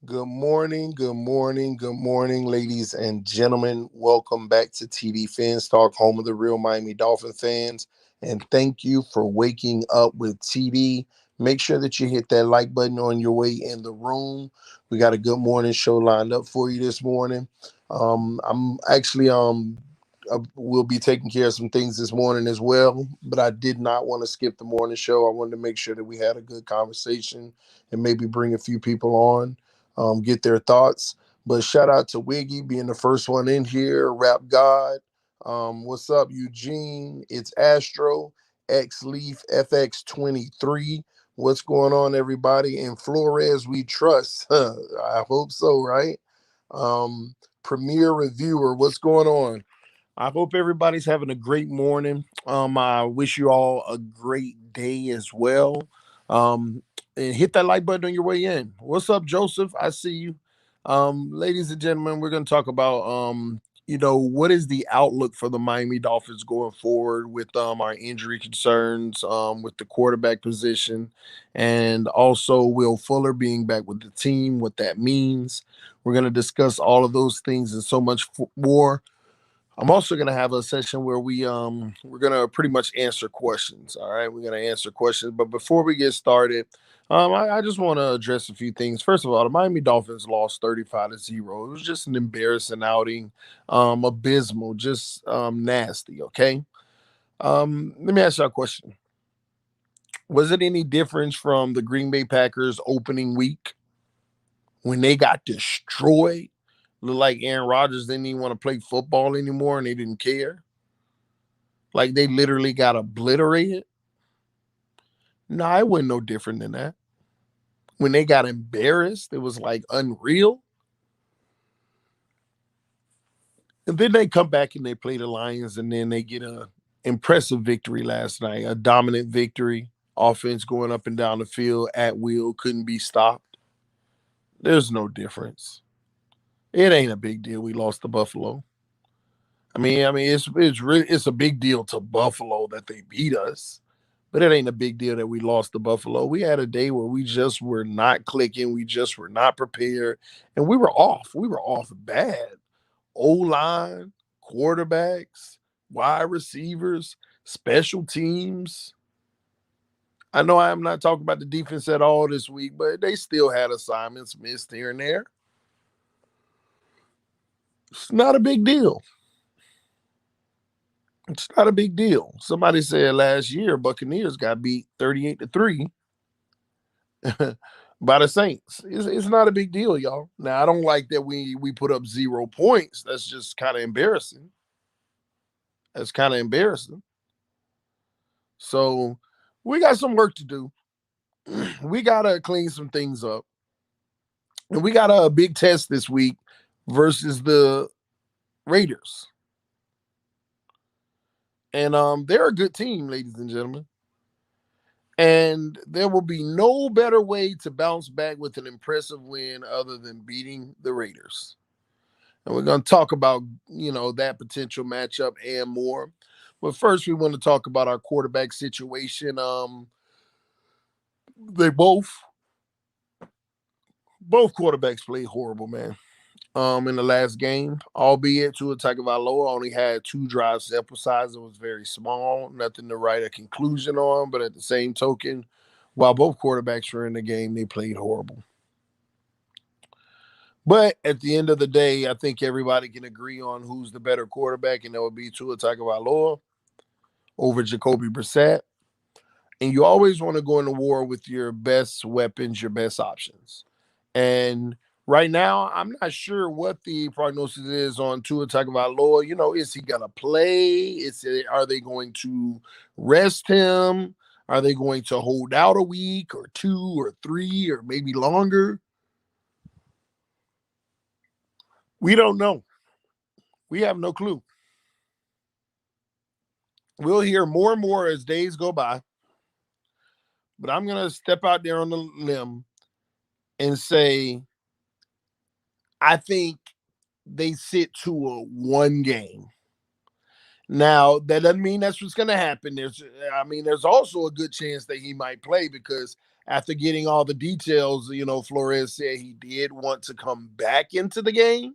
Good morning, ladies and gentlemen. Welcome back to TDPHINSTALK, home of the real Miami Dolphin fans. And thank you for waking up with TD. Make sure that you hit that like button on your way in the room. We got a good morning show lined up for you this morning. I'm actually We'll be taking care of some things this morning as well, but I did not want to skip the morning show. I wanted to make sure that we had a good conversation and maybe bring a few people on, get their thoughts. But shout out to Wiggy being the first one in here, Rap God. What's up, Eugene? It's Astro, X Leaf, FX23. What's going on, everybody? And Flores, we trust. I hope so, right? Premier Reviewer, what's going on? I hope everybody's having a great morning. I wish you all a great day as well. And hit that like button on your way in. What's up, Joseph? I see you. Ladies and gentlemen, we're going to talk about what is the outlook for the Miami Dolphins going forward with our injury concerns, with the quarterback position, and also Will Fuller being back with the team, what that means. We're going to discuss all of those things and so much more. I'm also gonna have a session where we're gonna pretty much answer questions. All right, we're gonna answer questions. But before we get started, I just want to address a few things. First of all, the Miami Dolphins lost 35-0. It was just an embarrassing outing, abysmal, just nasty. Okay. Let me ask you a question. Was it any difference from the Green Bay Packers opening week when they got destroyed? Looked like Aaron Rodgers didn't even want to play football anymore and they didn't care. Like they literally got obliterated. No, it wasn't no different than that. When they got embarrassed, it was like unreal. And then they come back and they play the Lions, and then they get a impressive victory last night, a dominant victory. Offense going up and down the field at will, couldn't be stopped. There's no difference. It ain't a big deal. We lost to Buffalo. It's a big deal to Buffalo that they beat us. But it ain't a big deal that we lost to Buffalo. We had a day where we just were not clicking. We just were not prepared. And we were off. We were off bad. O line, quarterbacks, wide receivers, special teams. I know I am not talking about the defense at all this week, but they still had assignments missed here and there. It's not a big deal. It's not a big deal. Somebody said last year Buccaneers got beat 38-3 by the Saints. It's not a big deal, y'all. Now I don't like that we put up 0 points. That's just kind of embarrassing. That's kind of embarrassing. So we got some work to do. We gotta clean some things up. And we got a big test this week versus the Raiders. And they're a good team, ladies and gentlemen. And there will be no better way to bounce back with an impressive win other than beating the Raiders. And we're going to talk about, that potential matchup and more. But first, we want to talk about our quarterback situation. They both quarterbacks played horrible, man. In the last game, albeit Tua Tagovailoa only had 2 drive sample size. It was very small, nothing to write a conclusion on. But at the same token, while both quarterbacks were in the game, they played horrible. But at the end of the day, I think everybody can agree on who's the better quarterback, and that would be Tua Tagovailoa over Jacoby Brissett. And you always want to go into war with your best weapons, your best options. And right now, I'm not sure what the prognosis is on Tua Tagovailoa. Is he gonna play? Are they going to rest him? Are they going to hold out a week or 2 or 3 or maybe longer? We don't know. We have no clue. We'll hear more and more as days go by. But I'm gonna step out there on the limb and say I think they sit to a 1 game. Now, that doesn't mean that's what's going to happen. There's also a good chance that he might play because after getting all the details, Flores said he did want to come back into the game.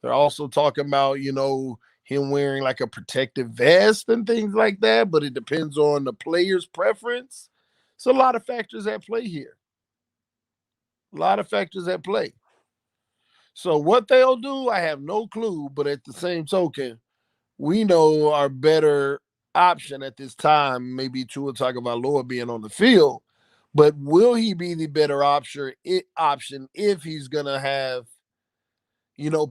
They're also talking about, him wearing like a protective vest and things like that, but it depends on the player's preference. It's a lot of factors at play here. A lot of factors at play. So what they'll do, I have no clue, but at the same token, we know our better option at this time, maybe Tua Tagovailoa being on the field, but will he be the better option if he's going to have,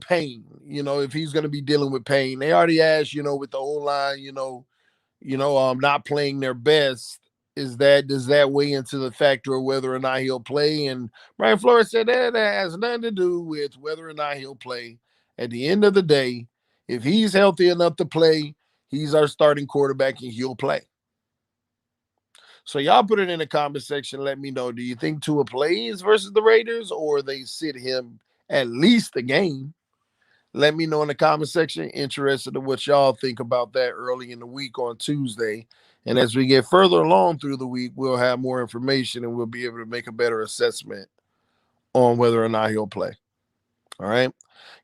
pain, if he's going to be dealing with pain? They already asked, with the O-line, not playing their best. Does that weigh into the factor of whether or not he'll play? And Brian Flores said that has nothing to do with whether or not he'll play. At the end of the day, if he's healthy enough to play, he's our starting quarterback and he'll play. So y'all put it in the comment section. Let me know. Do you think Tua plays versus the Raiders, or they sit him at least a game? Let me know in the comment section. Interested in what y'all think about that early in the week on Tuesday. And as we get further along through the week, we'll have more information and we'll be able to make a better assessment on whether or not he'll play. All right.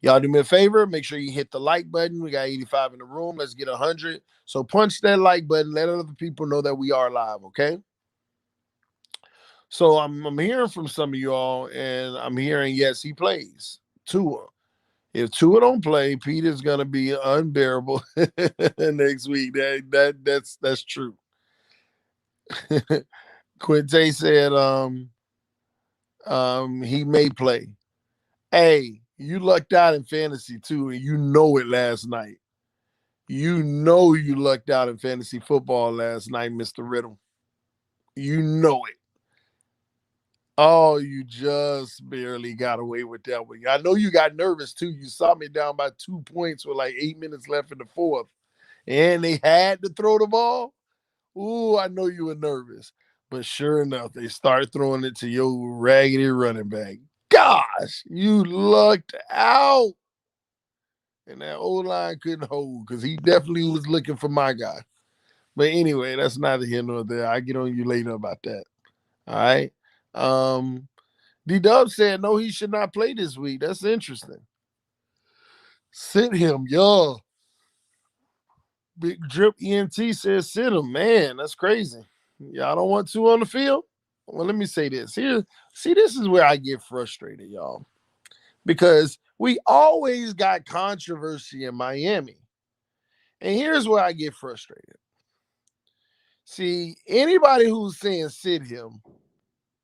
Y'all do me a favor. Make sure you hit the like button. We got 85 in the room. Let's get 100. So punch that like button. Let other people know that we are live. Okay. So I'm hearing from some of y'all, and I'm hearing, yes, he plays. Tua. If Tua don't play, Peter's gonna be unbearable next week. That's true. Quinte said he may play. Hey, you lucked out in fantasy too, and you know it last night. You know you lucked out in fantasy football last night, Mr. Riddle. You know it. Oh, you just barely got away with that one. I know you got nervous too. You saw me down by 2 points with like 8 minutes left in the fourth, and they had to throw the ball. Ooh, I know you were nervous. But sure enough, they start throwing it to your raggedy running back. Gosh, you lucked out. And that O-line couldn't hold because he definitely was looking for my guy. But anyway, that's neither here nor there. I'll get on you later about that. All right. D-Dub said, no, he should not play this week. That's interesting. Sit him, y'all. Big Drip ENT says sit him. Man, that's crazy. Y'all don't want to on the field? Well, let me say this. This is where I get frustrated, y'all. Because we always got controversy in Miami. And here's where I get frustrated. See, anybody who's saying sit him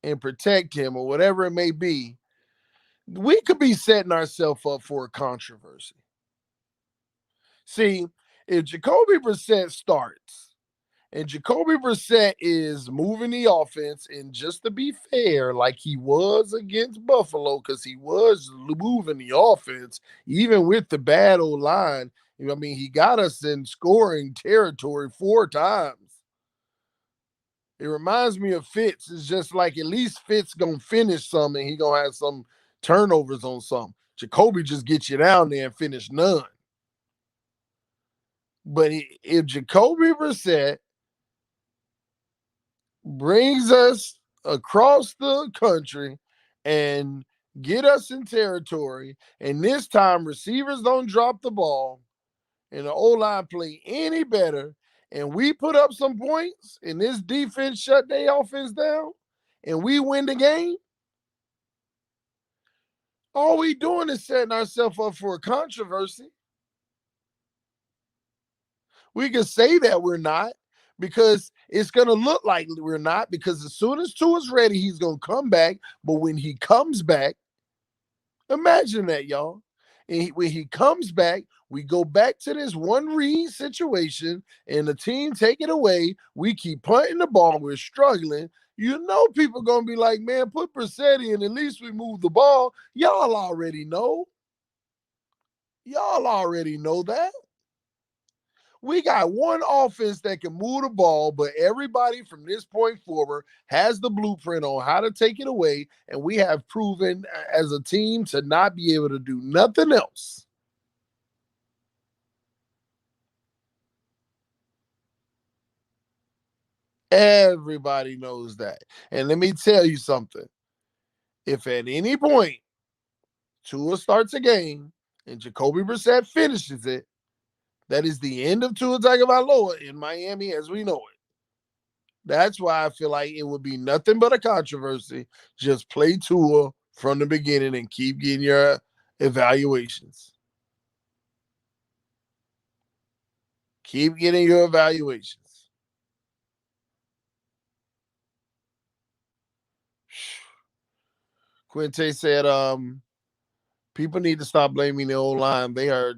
and protect him or whatever it may be, we could be setting ourselves up for a controversy. See, if Jacoby Brissett starts and Jacoby Brissett is moving the offense, and just to be fair, like he was against Buffalo, because he was moving the offense, even with the bad O-line. I mean, he got us in scoring territory 4 times. It reminds me of Fitz. It's just like at least Fitz going to finish some and he going to have some turnovers on some. Jacoby just gets you down there and finish none. But if Jacoby Brissett brings us across the country and get us in territory, and this time receivers don't drop the ball and the O-line play any better, and we put up some points and this defense shut their offense down and we win the game, all we doing is setting ourselves up for a controversy. We can say that we're not, because it's going to look like we're not, because as soon as Tua's ready, he's going to come back. But when he comes back, imagine that, y'all. And when he comes back, we go back to this one read situation and the team take it away. We keep punting the ball. We're struggling. You know, people going to be like, man, put Brissett in. At least we move the ball. Y'all already know. Y'all already know that. We got one offense that can move the ball, but everybody from this point forward has the blueprint on how to take it away, and we have proven as a team to not be able to do nothing else. Everybody knows that. And let me tell you something. If at any point Tua starts a game and Jacoby Brissett finishes it, that is the end of Tua Tagovailoa in Miami as we know it. That's why I feel like it would be nothing but a controversy. Just play Tua from the beginning and keep getting your evaluations. Keep getting your evaluations. Quinte said, people need to stop blaming the old line. They are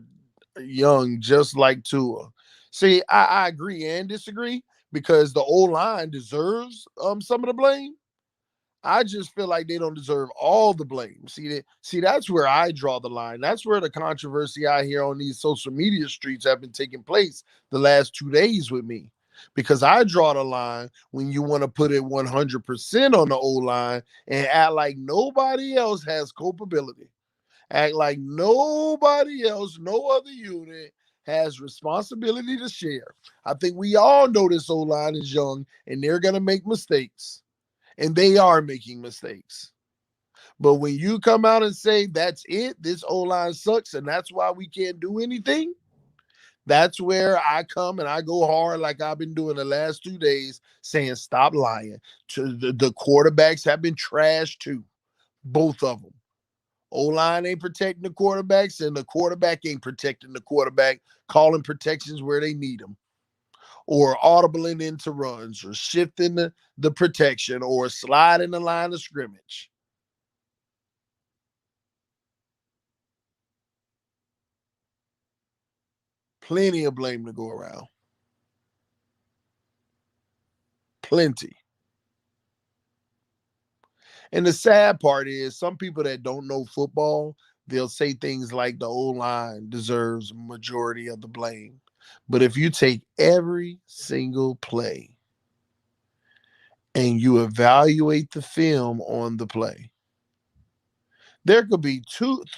young, just like Tua. See, I agree and disagree because the old line deserves some of the blame. I just feel like they don't deserve all the blame. See, that's where I draw the line. That's where the controversy I hear on these social media streets have been taking place the last 2 days with me. Because I draw the line when you want to put it 100% on the O line and act like nobody else has culpability. Act like nobody else, no other unit has responsibility to share. I think we all know this O line is young and they're going to make mistakes. And they are making mistakes. But when you come out and say that's it, this O line sucks, and that's why we can't do anything, that's where I come and I go hard like I've been doing the last 2 days, saying stop lying. The quarterbacks have been trashed too, both of them. O line ain't protecting the quarterbacks, and the quarterback ain't protecting the quarterback, calling protections where they need them, or audibling into runs, or shifting the protection, or sliding the line of scrimmage. Plenty of blame to go around. Plenty. And the sad part is some people that don't know football, they'll say things like the O line deserves majority of the blame. But if you take every single play and you evaluate the film on the play, there could be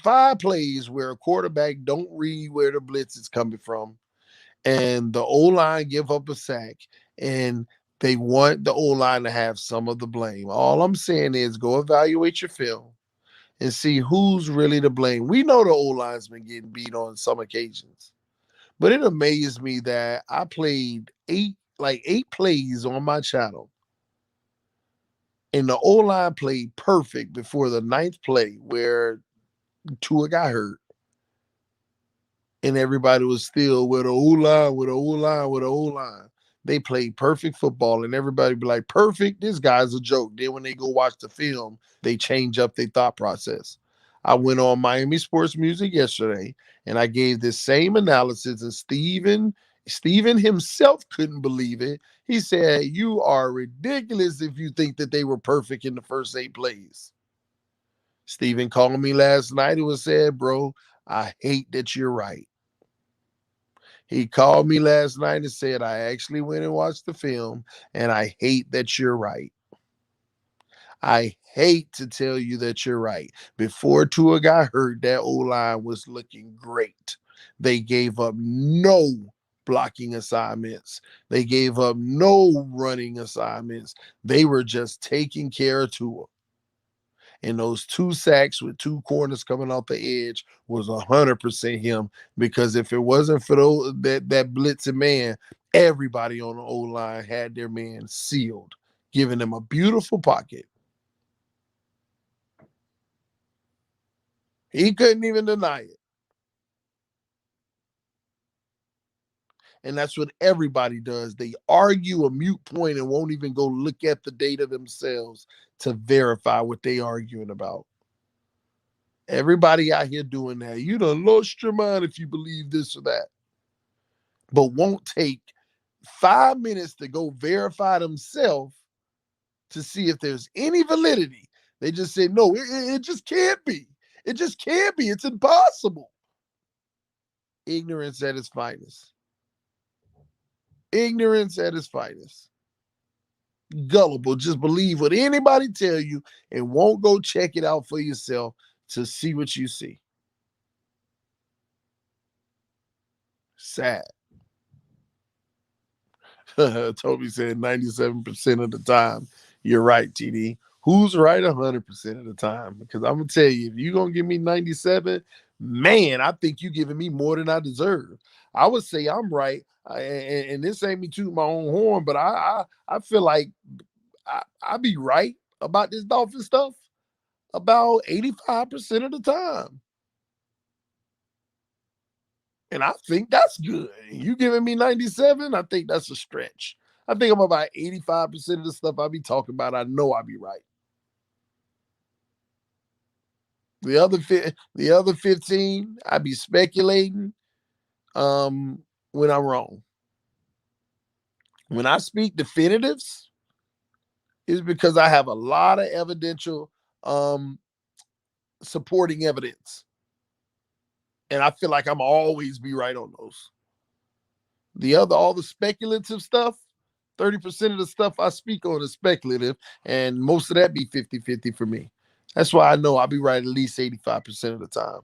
5 plays where a quarterback don't read where the blitz is coming from, and the O line give up a sack, and they want the O line to have some of the blame. All I'm saying is go evaluate your film and see who's really to blame. We know the O line's been getting beat on some occasions, but it amazed me that I played eight plays on my channel, and the O line played perfect before the ninth play where Tua got hurt. And everybody was still with a O-line, with a O-line, with a O-line. They played perfect football, and everybody be like, perfect, this guy's a joke. Then when they go watch the film, they change up their thought process. I went on Miami Sports Music yesterday, and I gave this same analysis, and Steven himself couldn't believe it. He said, you are ridiculous if you think that they were perfect in the first 8 plays. Steven called me last night and said, bro, I hate that you're right. He called me last night and said, I actually went and watched the film, and I hate that you're right. I hate to tell you that you're right. Before Tua got hurt, that O-line was looking great. They gave up no blocking assignments. They gave up no running assignments. They were just taking care of Tua. And those 2 sacks with 2 corners coming off the edge was 100% him. Because if it wasn't for that blitzing man, everybody on the O line had their man sealed, giving them a beautiful pocket. He couldn't even deny it. And that's what everybody does. They argue a mute point and won't even go look at the data themselves to verify what they arguing about. Everybody out here doing that. You done lost your mind if you believe this or that. But won't take 5 minutes to go verify themselves to see if there's any validity. They just say, no, it just can't be. It just can't be. It's impossible. Ignorance at its finest. Ignorance at its finest. Gullible. Just believe what anybody tell you and won't go check it out for yourself to see what you see. Sad. Toby said 97% of the time. You're right, TD. Who's right 100% of the time? Because I'm going to tell you, if you're going to give me 97, man, I think you're giving me more than I deserve. I would say I'm right. And this ain't me tooting my own horn, but I feel like I be right about this Dolphin stuff about 85% of the time. And I think that's good. You giving me 97, I think that's a stretch. I think I'm about 85% of the stuff I be talking about. I know I be right. The other 15, I be speculating when I'm wrong. When I speak definitives, is because I have a lot of evidential um supporting evidence. And I feel like I'm always be right on those. All the speculative stuff, 30% of the stuff I speak on is speculative, and most of that be 50-50 for me. That's why I know I'll be right at least 85% of the time.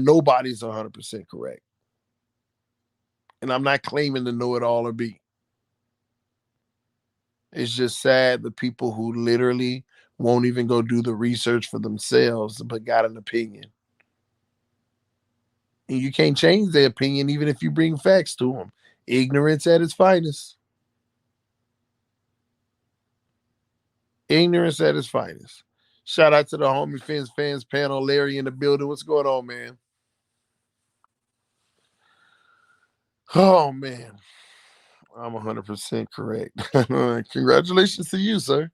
Nobody's 100% correct. And I'm not claiming to know it all or be. It's just sad the people who literally won't even go do the research for themselves but got an opinion. And you can't change their opinion even if you bring facts to them. Ignorance at its finest. Ignorance at its finest. Shout out to the Homie Fans panel. Larry in the building. What's going on, man? Oh, man. I'm 100% correct. Congratulations to you, sir.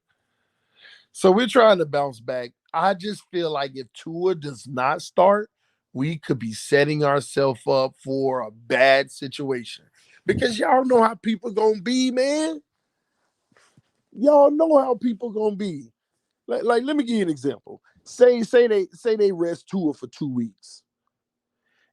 So we're trying to bounce back. I just feel like if Tua does not start, we could be setting ourselves up for a bad situation. Because y'all know how people gonna be, man. Y'all know how people gonna be. Like let me give you an example. Say they rest Tua for 2 weeks.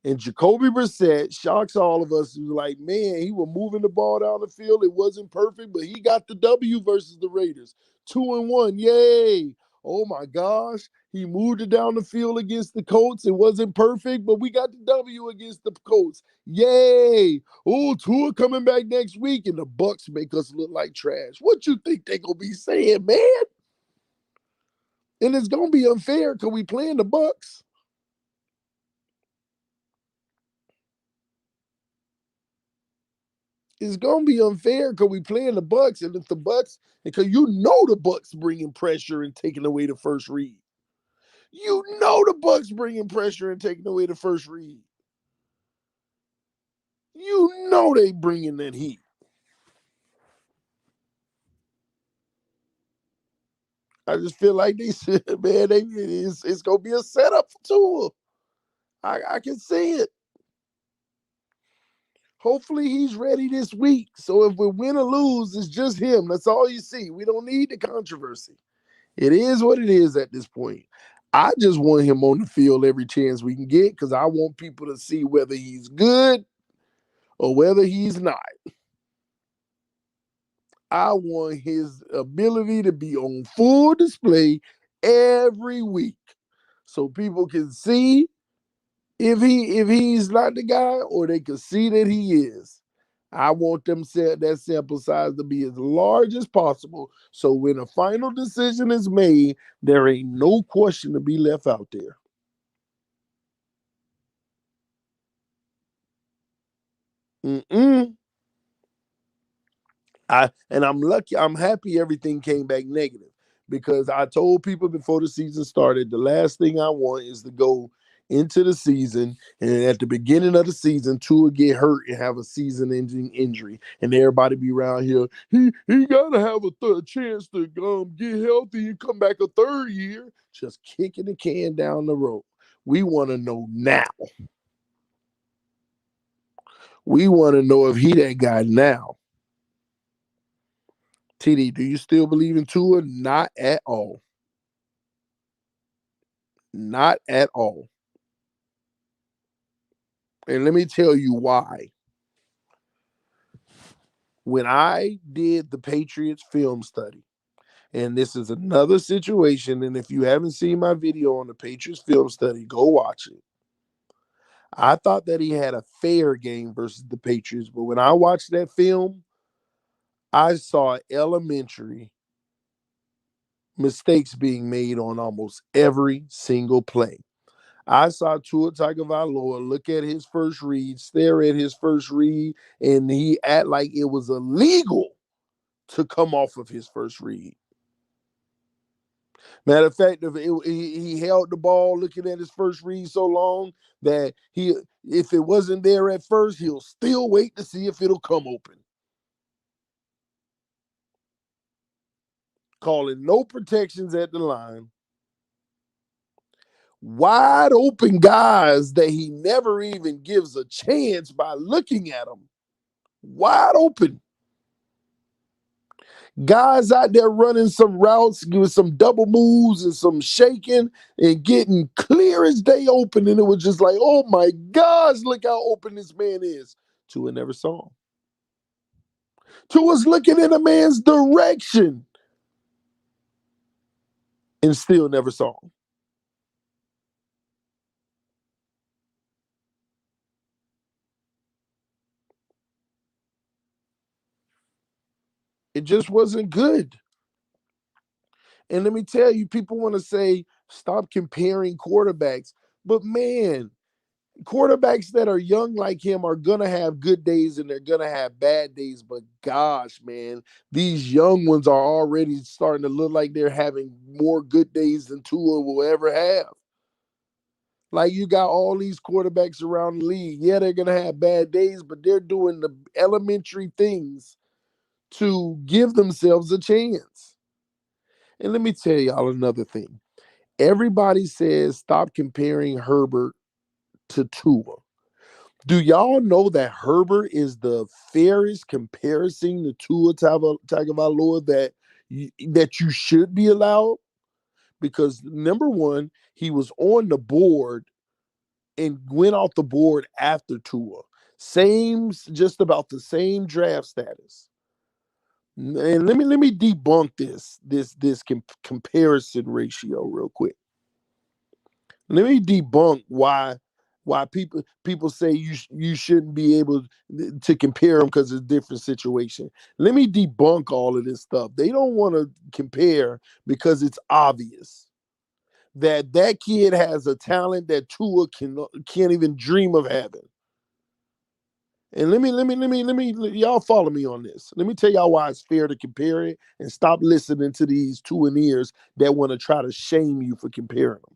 And Jacoby Brissett shocks all of us. Who's like, man, he was moving the ball down the field. It wasn't perfect, but he got the W versus the Raiders. 2-1. Yay. Oh my gosh. He moved it down the field against the Colts. It wasn't perfect, but we got the W against the Colts. Yay. Oh, Tua coming back next week, and the Bucks make us look like trash. What you think they gonna be saying, man? And it's gonna be unfair because we playing the Bucks. It's gonna be unfair because we playing the Bucks, and if the Bucks, because you know the Bucks bringing pressure and taking away the first read. You know the Bucks bringing pressure and taking away the first read. You know they bringing that heat. I just feel like they said, man, it's gonna be a setup for Tua. I can see it. Hopefully he's ready this week. So if we win or lose, it's just him. That's all you see. We don't need the controversy. It is what it is at this point. I just want him on the field every chance we can get because I want people to see whether he's good or whether he's not. I want his ability to be on full display every week so people can see if he's not the guy or they can see that he is. I want that sample size to be as large as possible so when a final decision is made, there ain't no question to be left out there. Mm-mm. I'm lucky. I'm happy everything came back negative because I told people before the season started, the last thing I want is to go into the season and at the beginning of the season, Tua get hurt and have a season-ending injury, and everybody be around here. He gotta have a chance to get healthy and come back a third year. Just kicking the can down the road. We want to know now. We want to know if he that guy now. TD, do you still believe in Tua? Not at all. Not at all. And let me tell you why. When I did the Patriots film study, and this is another situation, and if you haven't seen my video on the Patriots film study, go watch it. I thought that he had a fair game versus the Patriots, but when I watched that film, I saw elementary mistakes being made on almost every single play. I saw Tua Tagovailoa look at his first read, stare at his first read, and he act like it was illegal to come off of his first read. Matter of fact, he held the ball looking at his first read so long that if it wasn't there at first, he'll still wait to see if it'll come open. Calling no protections at the line. Wide open guys that he never even gives a chance by looking at them. Wide open. Guys out there running some routes with some double moves and some shaking and getting clear as day open. And it was just like, oh my gosh, look how open this man is. Tua never saw him. Tua's looking in a man's direction and still never saw him. It just wasn't good. And let me tell you, people want to say, stop comparing quarterbacks. But man, quarterbacks that are young like him are going to have good days and they're going to have bad days. But gosh, man, these young ones are already starting to look like they're having more good days than Tua will ever have. Like you got all these quarterbacks around the league. Yeah, they're going to have bad days, but they're doing the elementary things to give themselves a chance. And let me tell y'all another thing. Everybody says stop comparing Herbert to Tua. Do y'all know that Herbert is the fairest comparison to Tua Tagovailoa that you should be allowed? Because number one, he was on the board and went off the board after Tua. Just about the same draft status. And let me debunk this comparison ratio real quick. Let me debunk why people say you shouldn't be able to compare them because it's a different situation. Let me debunk all of this stuff. They don't want to compare because it's obvious that kid has a talent that Tua can't even dream of having. And let me, y'all follow me on this. Let me tell y'all why it's fair to compare it and stop listening to these Tuaneers that want to try to shame you for comparing them.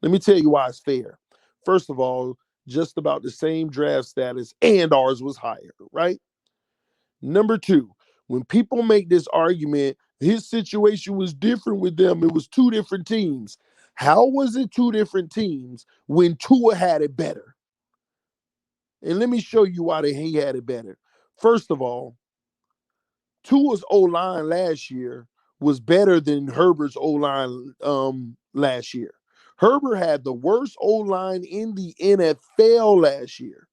Let me tell you why it's fair. First of all, just about the same draft status and ours was higher, right? Number two, when people make this argument, his situation was different with them. It was two different teams. How was it two different teams when Tua had it better? And let me show you why he had it better. First of all, Tua's O-line last year was better than Herbert's O-line last year. Herbert had the worst O-line in the NFL last year.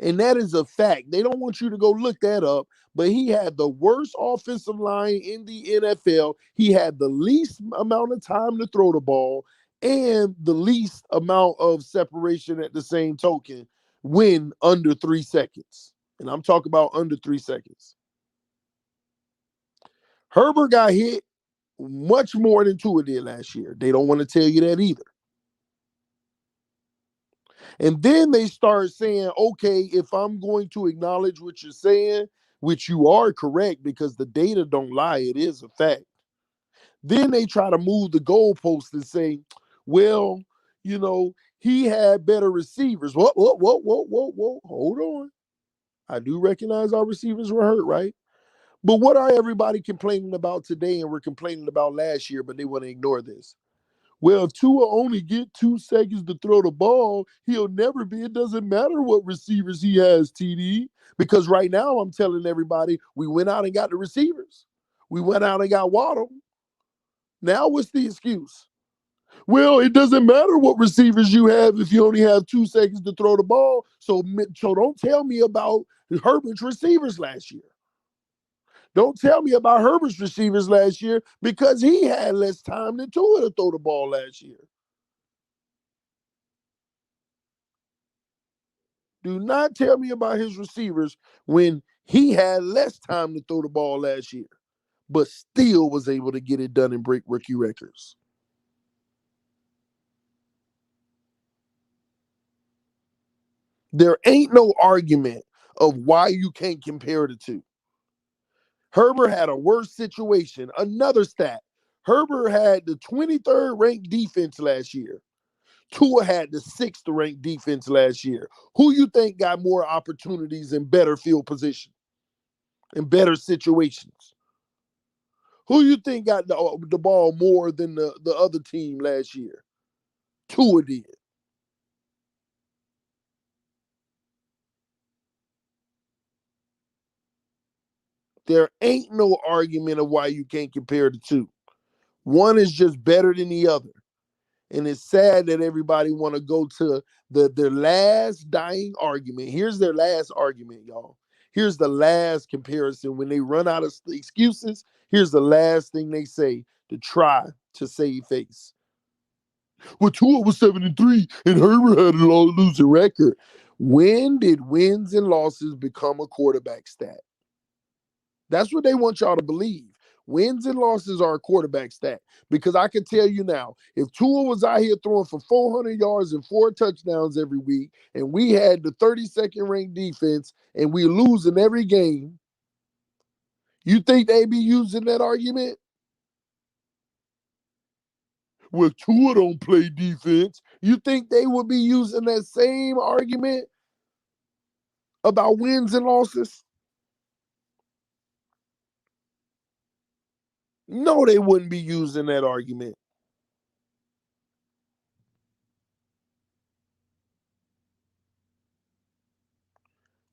And that is a fact. They don't want you to go look that up, but he had the worst offensive line in the NFL. He had the least amount of time to throw the ball and the least amount of separation at the same token when under 3 seconds. And I'm talking about under 3 seconds. Herbert got hit much more than Tua did last year. They don't want to tell you that either. And then they start saying, okay, if I'm going to acknowledge what you're saying, which you are correct because the data don't lie, it is a fact. Then they try to move the goalpost and say, well, he had better receivers. Whoa, hold on. I do recognize our receivers were hurt, right? But what are everybody complaining about today and we're complaining about last year, but they want to ignore this? Well, if Tua only get 2 seconds to throw the ball, he'll never be. It doesn't matter what receivers he has, TD. Because right now I'm telling everybody we went out and got the receivers. We went out and got Waddle. Now what's the excuse? Well, it doesn't matter what receivers you have if you only have 2 seconds to throw the ball. So don't tell me about Herbert's receivers last year. Don't tell me about Herbert's receivers last year because he had less time than Tua to throw the ball last year. Do not tell me about his receivers when He had less time to throw the ball last year, but still was able to get it done and break rookie records. There ain't no argument of why you can't compare the two. Herbert had a worse situation. Another stat. Herbert had the 23rd ranked defense last year. Tua had the 6th ranked defense last year. Who you think got more opportunities in better field position, in better situations? Who you think got the ball more than the other team last year? Tua did. There ain't no argument of why you can't compare the two. One is just better than the other. And it's sad that everybody want to go to their last dying argument. Here's their last argument, y'all. Here's the last comparison. When they run out of excuses, here's the last thing they say to try to save face. Well, Tua was 7-3 and Herbert had a losing record. When did wins and losses become a quarterback stat? That's what they want y'all to believe. Wins and losses are a quarterback stat. Because I can tell you now, if Tua was out here throwing for 400 yards and 4 touchdowns every week, and we had the 32nd ranked defense, and we losing every game, you think they be using that argument? Well, Tua don't play defense. You think they would be using that same argument about wins and losses? No, they wouldn't be using that argument.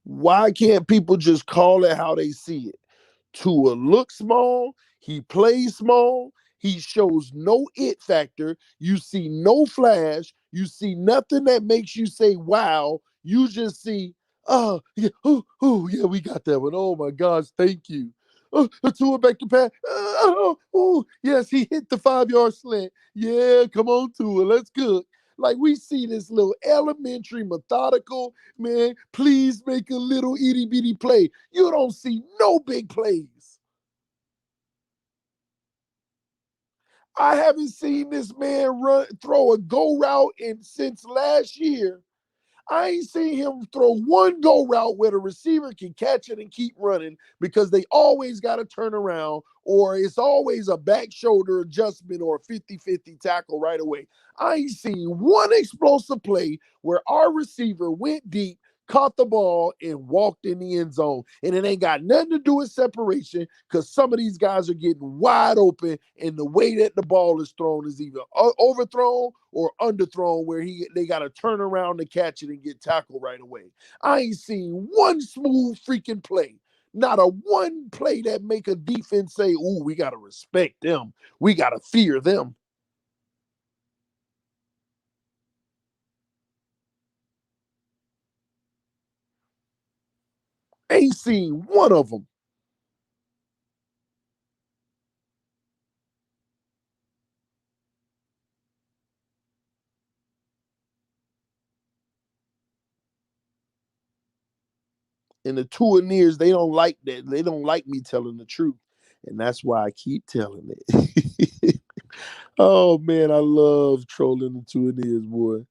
Why can't people just call it how they see it? Tua looks small, he plays small, he shows no it factor, you see no flash, you see nothing that makes you say wow, you just see, oh yeah, we got that one. Oh my gosh, thank you. Tua back to pass. Yes, he hit the 5-yard slant. Yeah, come on, Tua, let's cook. Like we see this little elementary, methodical, man, please make a little itty bitty play. You don't see no big plays. I haven't seen this man throw a go route since last year. I ain't seen him throw one go route where the receiver can catch it and keep running because they always got to turn around or it's always a back shoulder adjustment or a 50-50 tackle right away. I ain't seen one explosive play where our receiver went deep, caught the ball, and walked in the end zone. And it ain't got nothing to do with separation because some of these guys are getting wide open, and the way that the ball is thrown is either overthrown or underthrown where they got to turn around to catch it and get tackled right away. I ain't seen one smooth freaking play. Not a one play that make a defense say, ooh, we got to respect them. We got to fear them. Ain't seen one of them. And the Tuaneers, they don't like that. They don't like me telling the truth. And that's why I keep telling it. Oh man, I love trolling the Tuaneers, boy.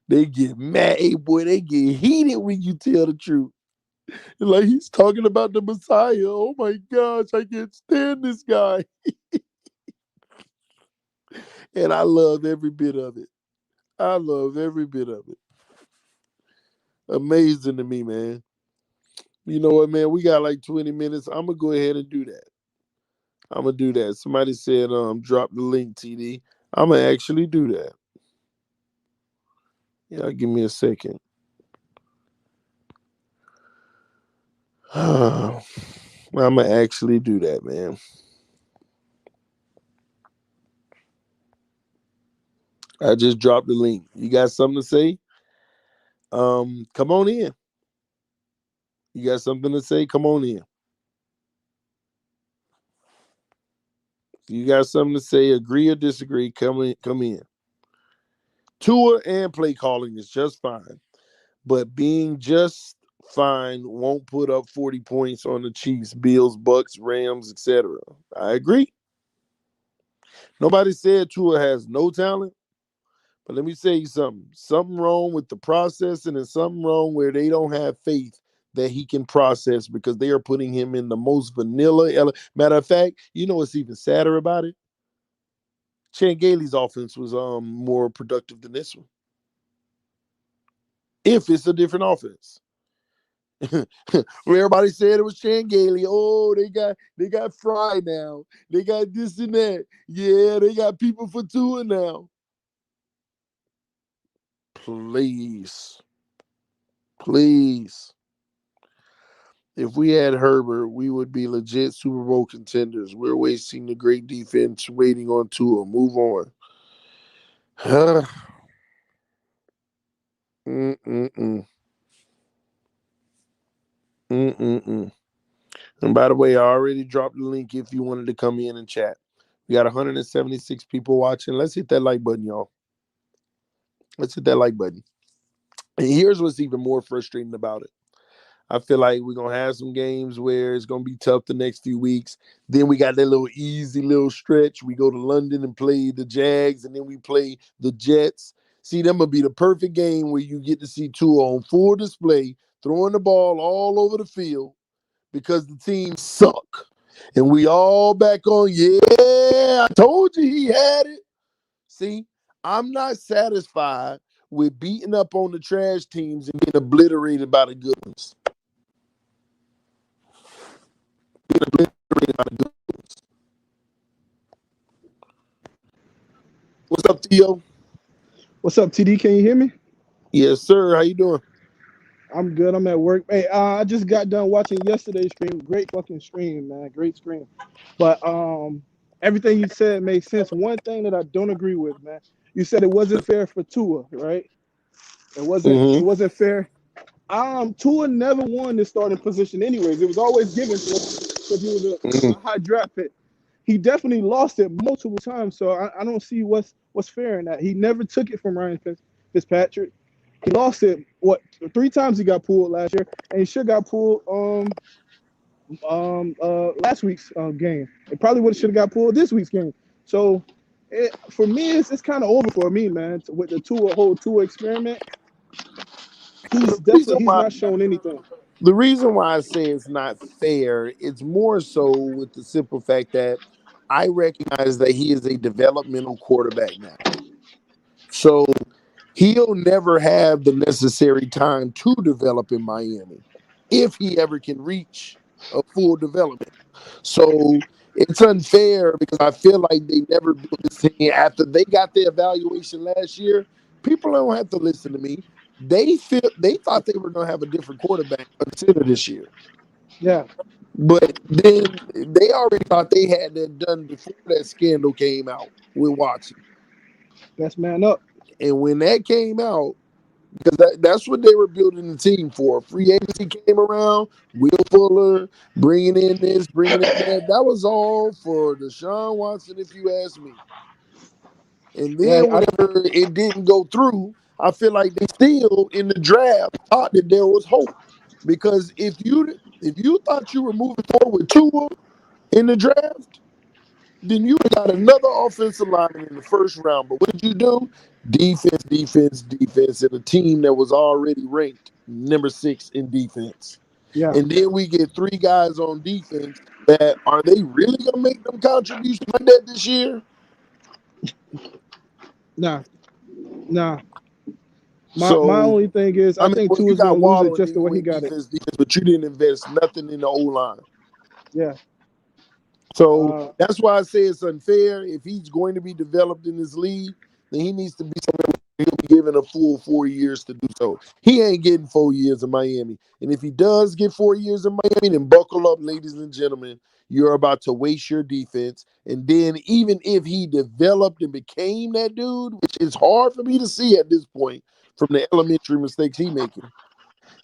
They get mad, hey boy, they get heated when you tell the truth. Like he's talking about the Messiah. Oh my gosh, I can't stand this guy. And I love every bit of it. I love every bit of it. Amazing to me, man. You know what, man? We got like 20 minutes. I'm gonna go ahead and do that. I'm gonna do that. Somebody said, drop the link, TD. I'm gonna actually do that. Yeah, give me a second. I'm gonna actually do that, man. I just dropped the link. You got something to say? Come on in. You got something to say? Come on in. If you got something to say, agree or disagree, come in, come in. Tour and play calling is just fine. But being just fine, won't put up 40 points on the Chiefs, Bills, Bucks, Rams, etc. I agree. Nobody said Tua has no talent, but let me say you something. Something wrong with the processing and something wrong where they don't have faith that he can process because they are putting him in the most vanilla. Matter of fact, you know what's even sadder about it? Chan Gailey's offense was more productive than this one. If it's a different offense. Where everybody said it was Chan Gailey. Oh, they got Fry now. They got this and that. Yeah, they got people for Tua now. Please. Please. If we had Herbert, we would be legit Super Bowl contenders. We're wasting the great defense waiting on Tua. Move on. Mm-mm-mm. Mm-mm-mm. And by the way, I already dropped the link if you wanted to come in and chat. We got 176 people watching. Let's hit that like button, y'all. Let's hit that like button. And here's what's even more frustrating about it. I feel like we're going to have some games where it's going to be tough the next few weeks. Then we got that little easy little stretch. We go to London and play the Jags, and then we play the Jets. See, them will be the perfect game where you get to see Tua on full display, throwing the ball all over the field because the team suck. And we all back on, yeah, I told you he had it. See, I'm not satisfied with beating up on the trash teams and getting obliterated by the good ones. Getting obliterated by the good ones. What's up, Tio? What's up, TD? Can you hear me? Yes, sir. How you doing? I'm good. I'm at work. Hey, I just got done watching yesterday's stream. Great fucking stream, man. Great stream. But everything you said made sense. One thing that I don't agree with, man. You said it wasn't fair for Tua, right? It wasn't. It Mm-hmm. wasn't fair. Tua never won the starting position, anyways. It was always given to him because he was a Mm-hmm. high draft pick. He definitely lost it multiple times, so I don't see what's fair in that. He never took it from Ryan Fitzpatrick. He lost it what 3 times he got pulled last year, and he should got pulled last week's game. It probably should have got pulled this week's game. So for me, it's kind of over for me, man. With the whole Tua experiment, The reason he's why not showing anything. the reason why I say it's not fair, it's more so with the simple fact that I recognize that he is a developmental quarterback now. So he'll never have the necessary time to develop in Miami if he ever can reach a full development. So it's unfair because I feel like they never built this team after they got their evaluation last year. People don't have to listen to me. They thought they were going to have a different quarterback consider this year. Yeah, But then they already thought they had that done before that scandal came out with Watson. best man up. And when that came out, because that's what they were building the team for. Free agency came around, Will Fuller, bringing in this, bringing in that. That was all for Deshaun Watson, if you ask me. And Yeah, then whenever it didn't go through, I feel like they still in the draft thought that there was hope. Because if you thought you were moving forward with Tua in the draft, then you got another offensive lineman in the first round. But what did you do? Defense, defense, defense, and a team that was already ranked number 6 in defense. yeah, And then we get 3 guys on defense that are they really gonna make them contributions like that this year? nah, nah. My So only thing is I I mean, think well, you Tua's got gonna lose it Waddle and just then the you way he went got it. defense, defense, but you didn't invest nothing in the O line. Yeah. So Uh, that's why I say it's unfair. If he's going to be developed in this league, then he needs to be somewhere where he'll be given a full 4 years to do so. He ain't getting 4 years in Miami. And if he does get 4 years in Miami, then buckle up, ladies and gentlemen. You're about to waste your defense. And then even if he developed and became that dude, which is hard for me to see at this point from the elementary mistakes he making,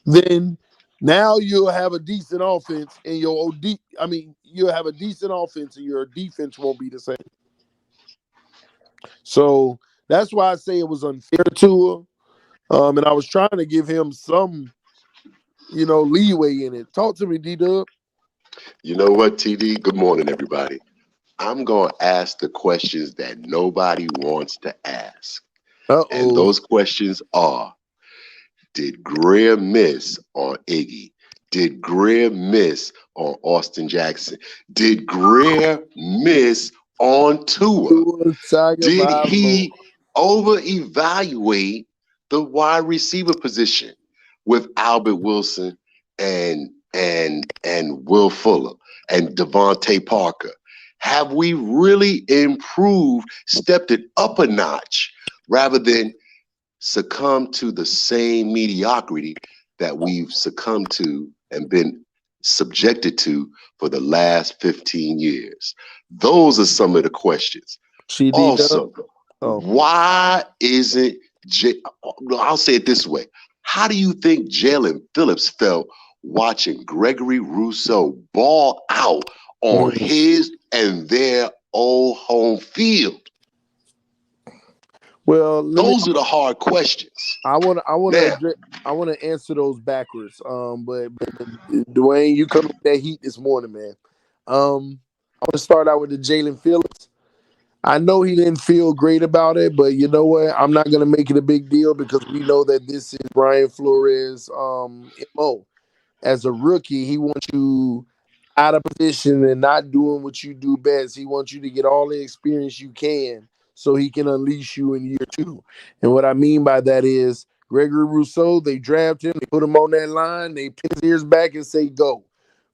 then now you'll have a decent offense and you'll have a decent offense and your defense won't be the same. So that's why I say it was unfair to him. And I was trying to give him some leeway in it. Talk to me, D-Dub. You know what, TD? Good morning, everybody. I'm going to ask the questions that nobody wants to ask. And Uh-oh. those questions are: did Greer miss on Iggy? Did Greer miss on Austin Jackson? Did Greer miss on Tua? Tua Did Tagovailoa. he over evaluate the wide receiver position with Albert Wilson and Will Fuller and Devontae Parker? Have we really improved, stepped it up a notch, rather than succumb to the same mediocrity that we've succumbed to and been subjected to for the last 15 years? Those are some of the questions. She D-Dub. Also, Oh. why isn't I'll say it this way. How do you think Jalen Phillips felt watching Gregory Rousseau ball out on Mm. his and their old home field? Well, Those are the hard questions. I want Now, to answer those backwards. But Dwayne, you coming with that heat this morning, man. I want to start out with the Jalen Phillips. I know he didn't feel great about it, but you know what? I'm not going to make it a big deal because we know that this is Brian Flores' MO. As a rookie, he wants you out of position and not doing what you do best. He wants you to get all the experience you can so he can unleash you in year two. And what I mean by that is Gregory Rousseau, they draft him, they put him on that line, they pin his ears back and say go.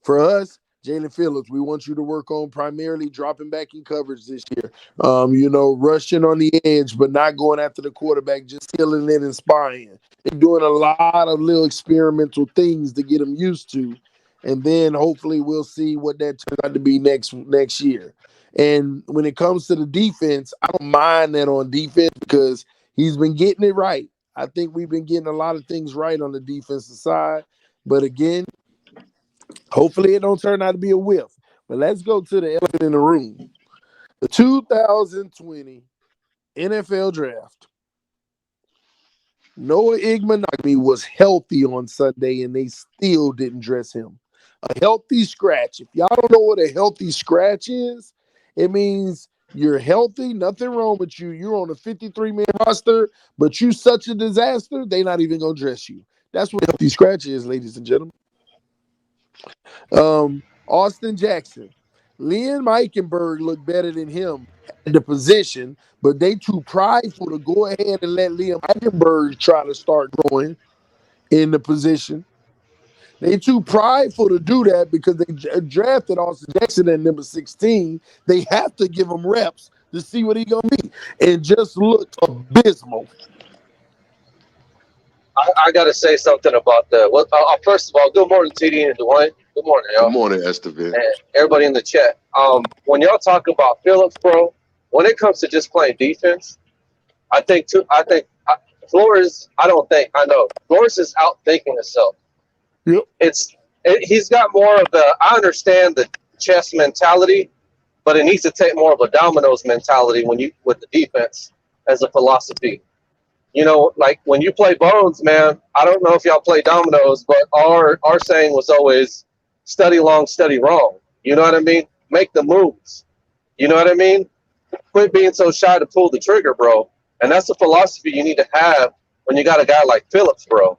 For us, Jalen Phillips, we want you to work on primarily dropping back in coverage this year. Rushing on the edge, but not going after the quarterback, just killing it and spying. They're doing a lot of little experimental things to get him used to. And then hopefully we'll see what that turns out to be next year. And when it comes to the defense, I don't mind that on defense because he's been getting it right. I think we've been getting a lot of things right on the defensive side. But again, hopefully it don't turn out to be a whiff. But let's go to the elephant in the room. The 2020 NFL Draft. Noah Igbenogany was healthy on Sunday, and they still didn't dress him. A healthy scratch. If y'all don't know what a healthy scratch is, it means you're healthy, nothing wrong with you. You're on a 53-man roster, but you such a disaster, they not even going to dress you. That's what a healthy scratch is, ladies and gentlemen. Austin Jackson. Liam Eichenberg looked better than him at the position, but they too prideful to go ahead and let Liam Eichenberg try to start growing in the position. They too prideful to do that because they drafted Austin Jackson at number 16. They have to give him reps to see what he's going to be. And just looked abysmal. I got to say something about the. Well, first of all, good morning, TD and Dwayne. Good morning, good y'all, morning, Estevan. and everybody in the chat. When y'all talk about Phillips, bro, when it comes to just playing defense, I think Flores. I don't think I know Flores is outthinking himself. Yep. He's got more of the. I understand the chess mentality, but it needs to take more of a dominoes mentality with the defense as a philosophy. Like when you play bones, man, I don't know if y'all play dominoes, but our saying was always study long, study wrong. You know what I mean? Make the moves. You know what I mean? Quit being so shy to pull the trigger, bro. And that's the philosophy you need to have when you got a guy like Phillips, bro.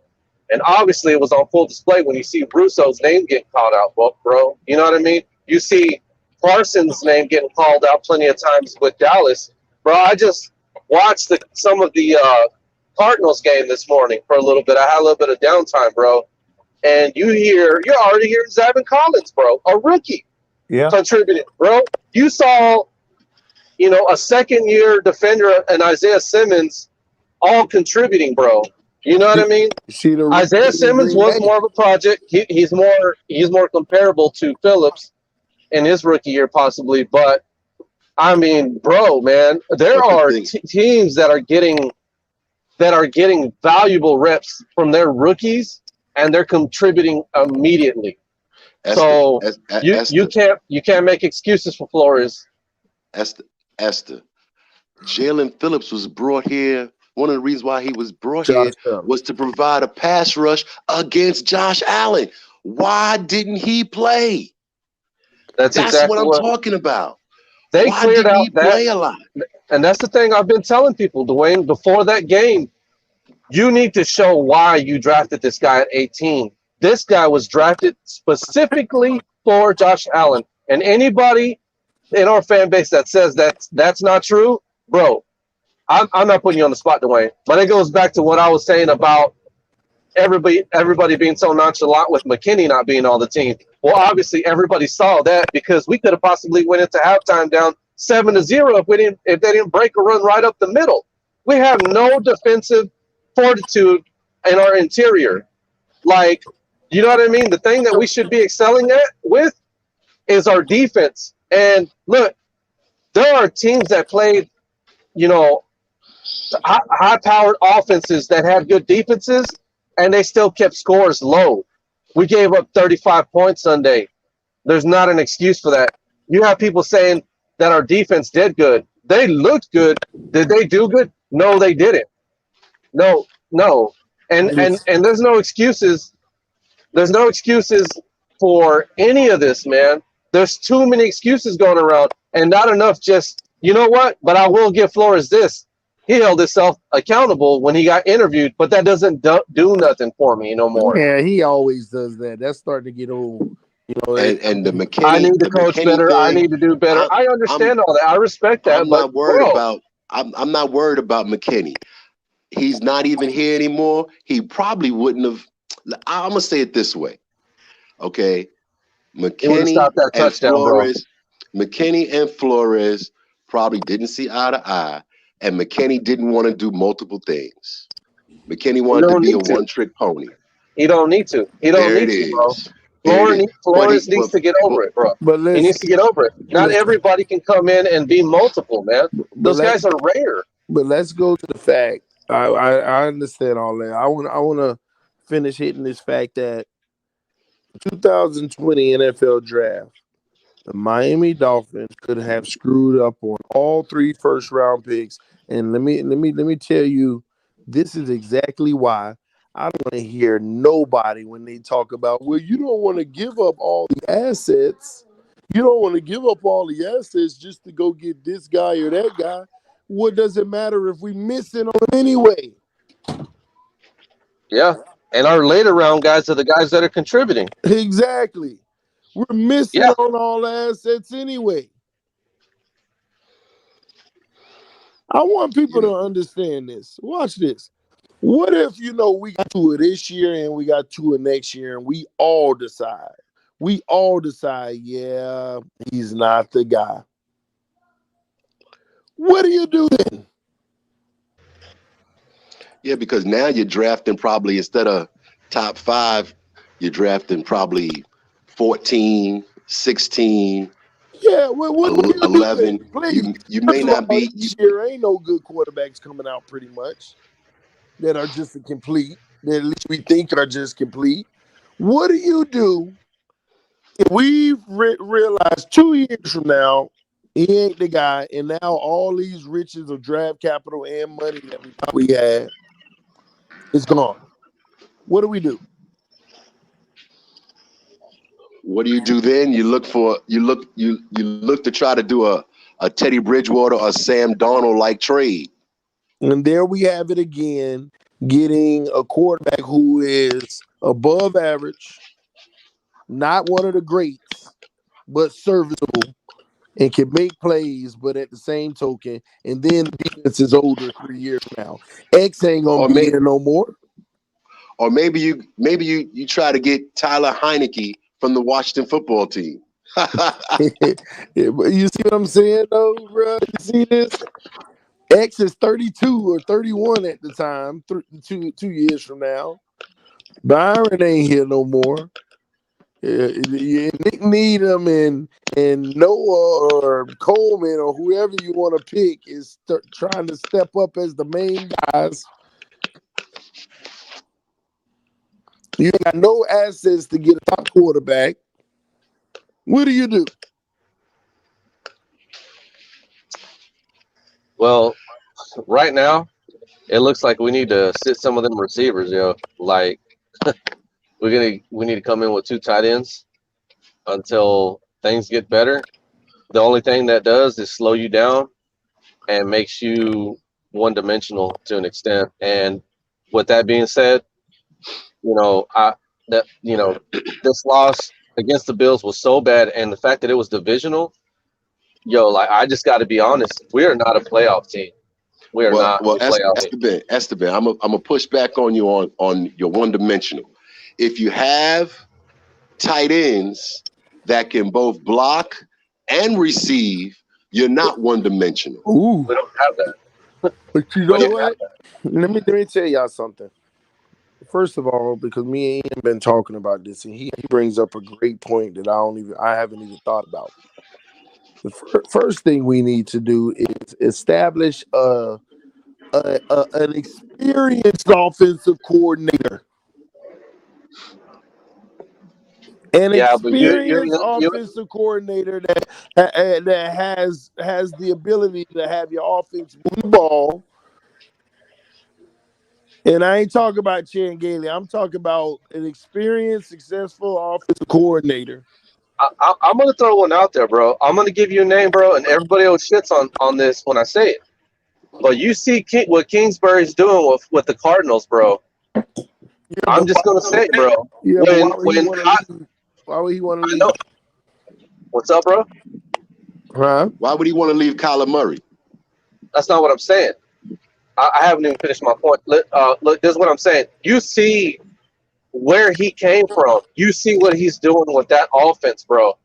And obviously it was on full display when you see Russo's name getting called out, bro. You know what I mean? You see Parsons' name getting called out plenty of times with Dallas. Bro, I just watched some of the Cardinals game this morning for a little bit. I had a little bit of downtime, bro. And you're already hearing Zavin Collins, bro, a rookie, contributing, bro. You saw, a second-year defender and Isaiah Simmons all contributing, bro. You know what I mean? Isaiah Simmons was more of a project. He's more comparable to Phillips in his rookie year, possibly. But I mean, bro, man, there are teams that are getting valuable reps from their rookies, and they're contributing immediately. So you can't make excuses for Flores. Esther, Jalen Phillips was brought here one of the reasons why he was brought Josh here Allen. was to provide a pass rush against Josh Allen. Why didn't he play? That's That's what exactly I'm what talking about. they Why cleared didn't out he that. play a lot? And that's the thing I've been telling people, Dwayne, before that game, you need to show why you drafted this guy at 18. This guy was drafted specifically for Josh Allen. And anybody in our fan base that says that's not true, bro, I'm not putting you on the spot, Dwayne. But it goes back to what I was saying about everybody being so nonchalant with McKinney not being on the team. Well, obviously everybody saw that because we could have possibly went into halftime down 7-0 if they didn't break a run right up the middle. We have no defensive fortitude in our interior. Like, you know what I mean? The thing that we should be excelling at with is our defense. And look, there are teams that played, you know, high-powered offenses that had good defenses, and they still kept scores low. We gave up 35 points Sunday. There's not an excuse for that. You have people saying that our defense did good. They looked good. Did they do good? No, they didn't. No, no. And there's no excuses. There's no excuses for any of this, man. There's too many excuses going around, and not enough just, you know what? But I will give Flores this. He held himself accountable when he got interviewed, but that doesn't do nothing for me no more. Yeah, he always does that. That's starting to get old. You know, And the I McKinney, need to the coach McKinney better. I thing, need to do better. I'm I I'm understand all that. I respect that, I'm but not worried bro, about I'm not worried about McKinney. He's not even here anymore. He probably wouldn't have. I'm gonna say it this way, okay? he would have McKinney stopped that and touchdown, bro. Flores, McKinney and Flores probably didn't see eye to eye, and McKinney didn't want to do multiple things. McKinney He wanted to don't be a need to. one-trick pony. He don't need to. He don't There it need to, bro. is. There it is. Flores needs to get But over it, bro. but He needs to let's get over it. Not let's everybody can come in and be multiple, man. but Those let's guys are rare. but let's go to the fact. I understand all that. I want to finish hitting this fact that 2020 NFL draft, the Miami Dolphins could have screwed up on all three first round picks. And let me tell you, this is exactly why I don't want to hear nobody when they talk about, well, you don't want to give up all the assets. You don't want to give up all the assets just to go get this guy or that guy. What does it matter if we miss it on anyway? Yeah. And our later round guys are the guys that are contributing. Exactly. We're missing Yeah. on all the assets anyway. I want people to you understand this. Watch this. What if, we got two of this year and we got two of next year and we all decide? Yeah, he's not the guy. What do you do then? yeah, because now you're drafting probably instead of top five, you're drafting probably 14, 16, Yeah, what do you do 11. then? Please. You may First of not all, be you, this year ain't no good quarterbacks coming out pretty much that are just a complete, that at least we think are just complete. What do you do if we realize 2 years from now he ain't the guy, and now all these riches of draft capital and money that we thought we had is gone? What do we do? what do you do then? You look to try to do a Teddy Bridgewater or Sam Darnold like trade. And there we have it again, getting a quarterback who is above average, not one of the greats, but serviceable and can make plays, but at the same token, and then the defense is older 3 years from now. X ain't gonna Or be may here no more. or maybe you try to get Tyler Heineke from the Washington football team. Yeah, but you see what I'm saying, though, bro? You see this? X is 32 or 31 at the time, 2 years from now. Byron ain't here no more. Nick Needham and Noah or Coleman or whoever you want to pick is trying to step up as the main guys. You ain't got no assets to get a top quarterback. What do you do? Well, right now, it looks like we need to sit some of them receivers, yo. Like we need to come in with 2 tight ends until things get better. The only thing that does is slow you down and makes you one dimensional to an extent. And with that being said, I that this loss against the Bills was so bad, and the fact that it was divisional, yo, like I just got to be honest, we are not a playoff team. We are not a playoff team. Esteban, I'm gonna push back on you on your one dimensional. If you have tight ends that can both block and receive, you're not one dimensional. Ooh, We don't have that. but you know what? Let me tell y'all something. First of all, because me and Ian been talking about this, and he brings up a great point that I haven't even thought about. The first thing we need to do is establish an experienced offensive coordinator. An Yeah, but experienced offensive coordinator that has the ability to have your offense move the ball. And I ain't talking about Chan Gailey. I'm talking about an experienced, successful offensive coordinator. I'm gonna throw one out there, bro. I'm gonna give you a name, bro, and everybody else shits on this when I say it. But you see what Kingsbury's doing with the Cardinals, bro. Yeah, I'm just gonna say it, bro. Yeah, why would he want to leave? What's up, bro? Huh? Why would he want to leave Kyler Murray? That's not what I'm saying. I haven't even finished my point. Look, this is what I'm saying. You see where he came from. You see what he's doing with that offense, bro.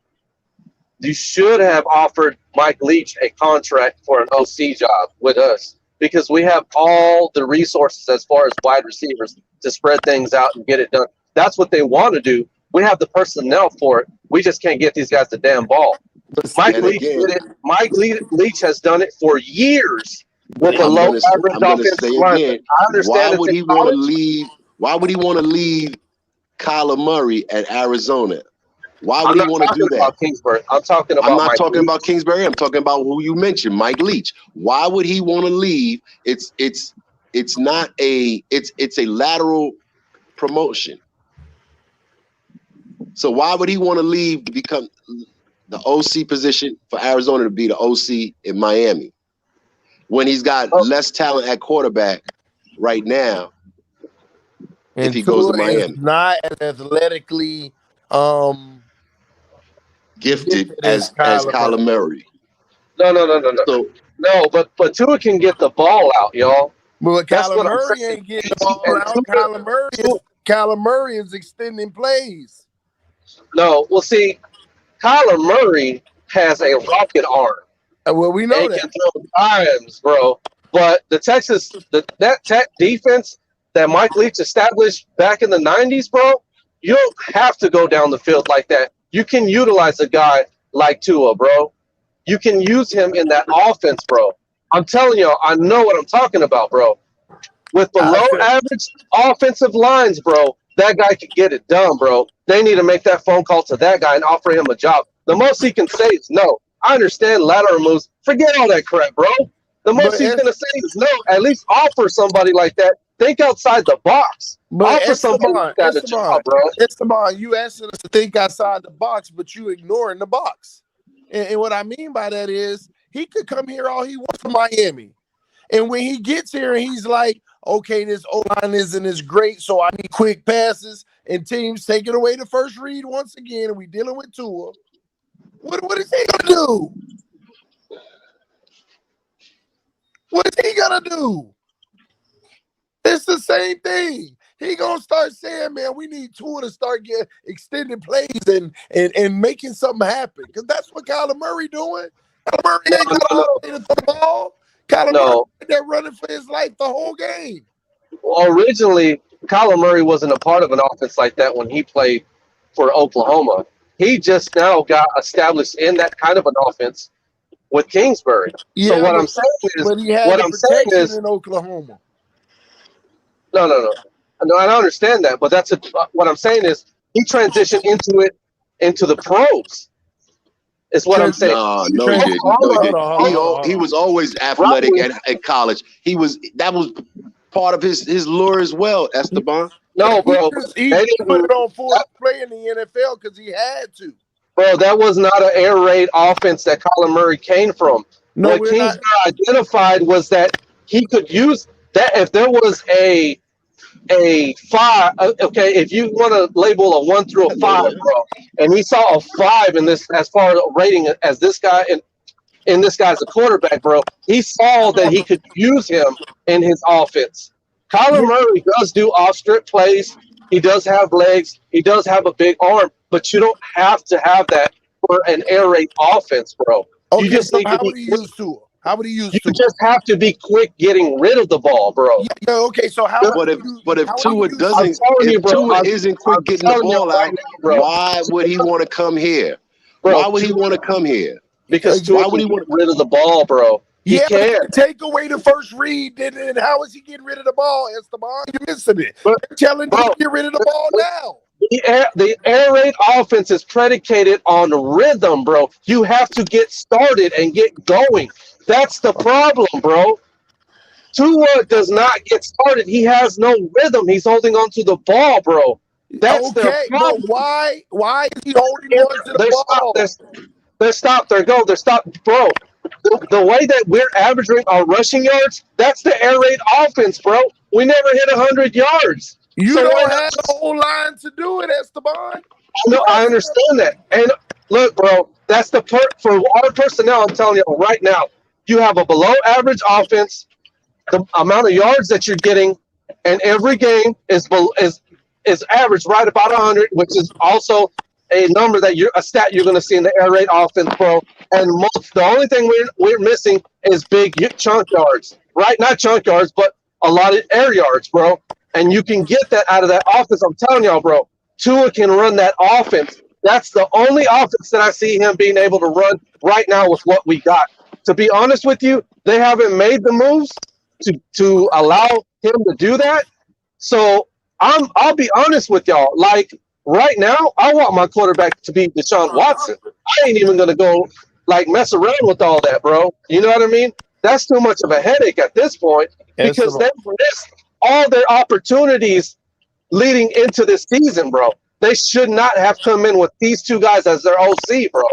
You should have offered Mike Leach a contract for an OC job with us because we have all the resources as far as wide receivers to spread things out and get it done. That's what they want to do. We have the personnel for it. We just can't get these guys the damn ball. Mike Leach did it. Mike Leach has done it for years with a low average offensive line. I understand. Why would he want to leave? Why would he want to leave Kyler Murray at Arizona? Why would he want to do that? I'm talking about. I'm not talking about Kingsbury. I'm talking about who you mentioned, Mike Leach. Why would he want to leave? It's a lateral promotion. So why would he want to leave to become the OC position for Arizona to be the OC in Miami when he's got less talent at quarterback right now? And if he goes to Miami, not as athletically gifted as Kyler Murray. No, but Tua can get the ball out, y'all. But Kyler Murray ain't getting the ball out. Kyler Murray is extending plays. No, well, see, Kyler Murray has a rocket arm. Well, we know that. Can throw dimes, bro. But that Tech defense that Mike Leach established back in the 90s, bro, you don't have to go down the field like that. You can utilize a guy like Tua, bro. You can use him in that offense, bro. I'm telling you, I know what I'm talking about, bro. With below average offensive lines, bro, that guy could get it done, bro. They need to make that phone call to that guy and offer him a job. The most he can say is no. I understand lateral moves. Forget all that crap, bro. The most he's going to say is no. At least offer somebody like that. Think outside the box. Offer somebody like that a job, bro. Esteban, you asking us to think outside the box, but you ignoring the box. And what I mean by that is he could come here all he wants from Miami. And when he gets here and he's like, okay, this O-line isn't as great, so I need quick passes, and teams taking away the first read once again, and we dealing with Tua. What is he going to do? What is he going to do? It's the same thing. He going to start saying, man, we need Tua to start getting extended plays and making something happen. Because that's what Kyler Murray doing. Kyler Murray ain't got all the way to throw the ball. Kyler Murray they're running for his life the whole game. Well, originally, Kyler Murray wasn't a part of an offense like that when he played for Oklahoma. He just now got established in that kind of an offense with Kingsbury. Yeah, so what I'm saying is, but he had the protection in Oklahoma. No, I don't understand that. But what I'm saying is he transitioned into the pros. Is what I'm saying. No, he didn't. He was always athletic at college. part of his lure as well, Esteban. No, He bro. he They just put didn't. it on full display in the NFL because he had to. Bro, that was not an air raid offense that Colin Murray came from. No, What we're not. Kingsbury identified was that he could use that if there was a five. Okay, if you want to label a 1 through a 5, bro, and he saw a 5 in this as far as rating as this guy in this guy's a quarterback, bro. He saw that he could use him in his offense. Kyler Yeah, Murray does do off strip plays. He does have legs. He does have a big arm, but you don't have to have that for an air raid offense, bro. You okay, just so need to how be would he quick. use Tua? How would he use You Tua? just have to be quick getting rid of the ball, bro. Yeah, okay, so how would But he if use but if how would he Tua use I'm doesn't, telling you, if bro. Tua isn't quick I'm getting the telling you ball right out, now, bro. why would he want to come here? Bro, Why would he want to come here? because Tua Why can would he get want? rid of the ball, bro. He Yeah, but if can. you take away the first read, then how is he getting rid of the ball, Esteban? You're missing it. But, They're telling him bro, to get rid of the ball now. the air raid offense is predicated on rhythm, bro. You have to get started and get going. That's the problem, bro. Tua does not get started. He has no rhythm. He's holding on to the ball, bro. That's their Okay, but problem. why is he holding on to the They're stopped. ball? They're stopped. They're go. They're stopped, bro. The way that we're averaging our rushing yards, that's the air raid offense, bro. We never hit 100 yards. You So why don't not? have the whole line to do it, Esteban. You No, I don't have understand that. And look, bro, that's the for our personnel. I'm telling you right now, you have a below average offense. The amount of yards that you're getting, and every game is average right about 100, which is also a number that you're a stat you're going to see in the air raid offense, bro. And the only thing we're missing is big chunk yards, right? Not chunk yards, but a lot of air yards, bro. And you can get that out of that offense. I'm telling y'all, bro. Tua can run that offense. That's the only offense that I see him being able to run right now with what we got. To be honest with you, they haven't made the moves to allow him to do that. So I'll be honest with y'all. Like right now, I want my quarterback to be Deshaun Watson. I ain't even gonna go like mess around with all that, bro. You know what I mean? That's too much of a headache at this point because Esteban. they missed all their opportunities leading into this season, bro. They should not have come in with these two guys as their OC, bro.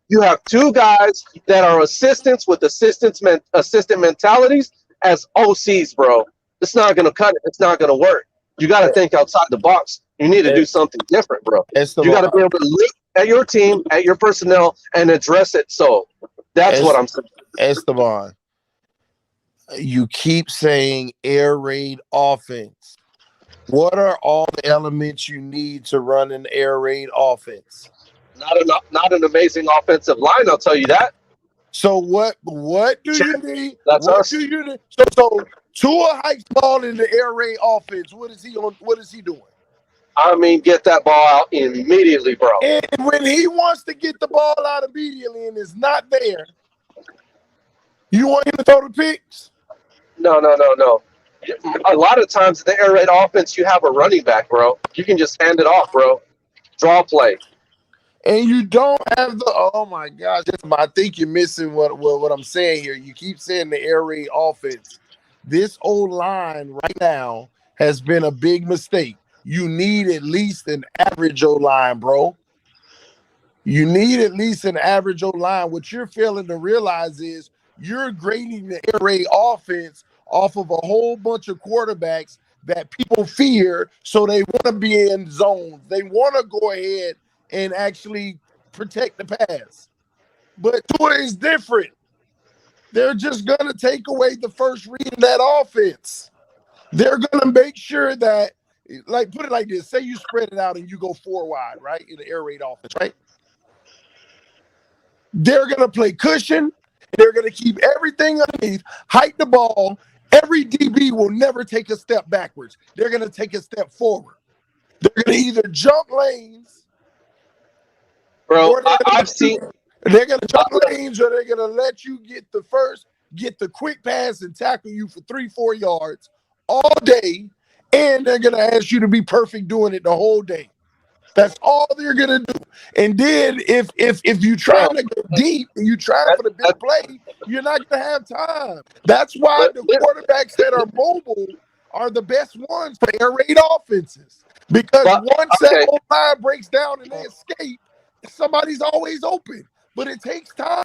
You have two guys that are assistants with assistant mentalities as OCs, bro. It's not gonna cut it. It's not gonna work. You got to think outside the box. You need to do something different, bro. You got to Esteban. be able to look at your team, at your personnel, and address it. So that's what I'm saying. Esteban. You keep saying air raid offense. What are all the elements you need to run an air raid offense? Not an amazing offensive line, I'll tell you that. So what do you need? That's What us. do you need? So Tua hikes ball in the air raid offense. What is he on? What is he doing? I mean, get that ball out immediately, bro. And when he wants to get the ball out immediately and it's not there, you want him to throw the picks? No. A lot of times in the air raid offense, you have a running back, bro. You can just hand it off, bro. Draw play. And you don't have the oh my gosh, I think you're missing what I'm saying here. You keep saying the air raid offense. This old line right now has been a big mistake. You need at least an average O line, bro. You need at least an average O line. What you're failing to realize is you're grading the air raid offense off of a whole bunch of quarterbacks that people fear, so they want to be in zones. They want to go ahead and actually protect the pass. But Tua is different. They're just going to take away the first read of that offense. They're going to make sure that, like, put it like this. Say you spread it out and you go 4 wide, right, in the air raid offense, right? They're going to play cushion. They're going to keep everything underneath, hike the ball. Every DB will never take a step backwards. They're going to take a step forward. They're going to either jump lanes, Bro, or I've seen. they're going to jump lanes, or they're going to let you get the quick pass and tackle you for 3-4 yards all day, and they're going to ask you to be perfect doing it the whole day. That's all they're gonna do. And then if you trying to go deep and you trying for the big play, you're not gonna have time. That's why the quarterbacks that are mobile are the best ones for air raid offenses. Because But once that okay, old line breaks down and they escape, somebody's always open. But it takes time.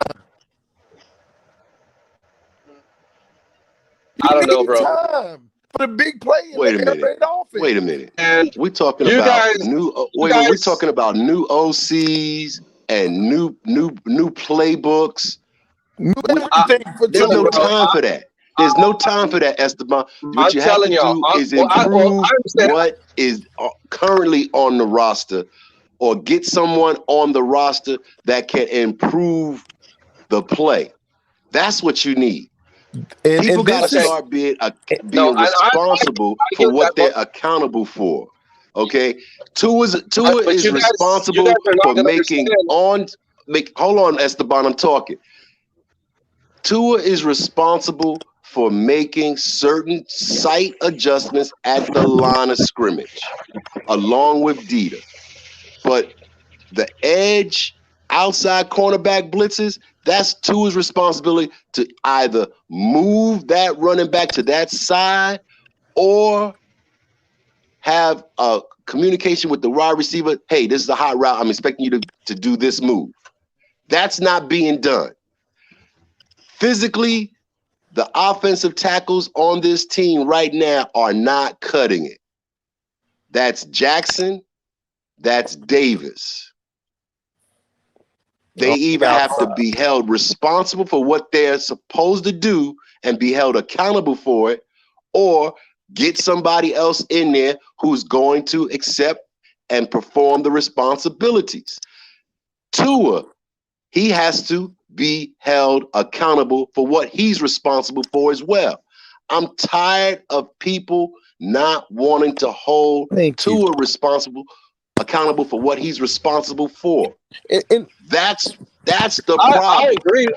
You I don't know, need bro. time for the big play in Wait a the air minute. raid offense. Wait a minute. And We're talking you about guys, new. you Wait, we're guys, talking about new OCs and new playbooks. New We I, everything for There's listen, no Tua. bro. time for that. There's no time for that, Esteban. What I'm you have to telling y'all. do is Well, improve I understand. what is currently on the roster, or get someone on the roster that can improve the play. That's what you need. People And got to this is Okay, start no, being I responsible get for that, what but they're accountable for. Okay, Tua but is you guys responsible are for not gonna making understand. on make. Hold on, Esteban, I'm talking. Tua is responsible for making certain sight adjustments at the line of scrimmage, along with Dita. But the edge outside cornerback blitzes, that's Tua's responsibility to either move that running back to that side or have a communication with the wide receiver. Hey, this is a hot route. I'm expecting you to do this move. That's not being done. Physically, the offensive tackles on this team right now are not cutting it. That's Jackson. That's Davis. They either have to be held responsible for what they're supposed to do and be held accountable for it, or get somebody else in there who's going to accept and perform the responsibilities. Tua, he has to be held accountable for what he's responsible for as well. I'm tired of people not wanting to hold thank you. Tua accountable for what he's responsible for. And That's the I problem. agree.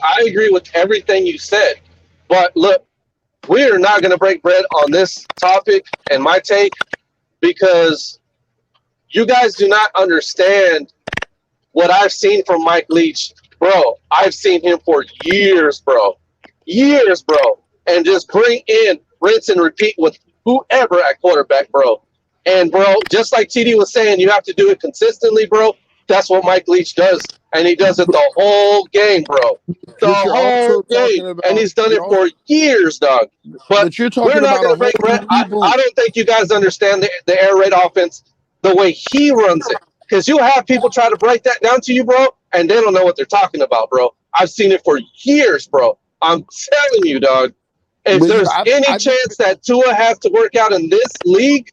I agree with everything you said. But look, we are not going to break bread on this topic and my take because you guys do not understand what I've seen from Mike Leach. Bro, I've seen him for years, bro. Years, bro. And just bring in, rinse and repeat with whoever at quarterback, bro. And, bro, just like TD was saying, you have to do it consistently, bro. That's what Mike Leach does. And he does it the whole game, bro. The but you're whole also game. talking And about he's done it for years, dog. But but you're we're talking not about going a to whole break bread. new I reboot. don't think you guys understand the air raid offense the way he runs it. Because you have people try to break that down to you, bro, and they don't know what they're talking about, bro. I've seen it for years, bro. I'm telling you, dog. If But there's any I just chance that Tua has to work out in this league,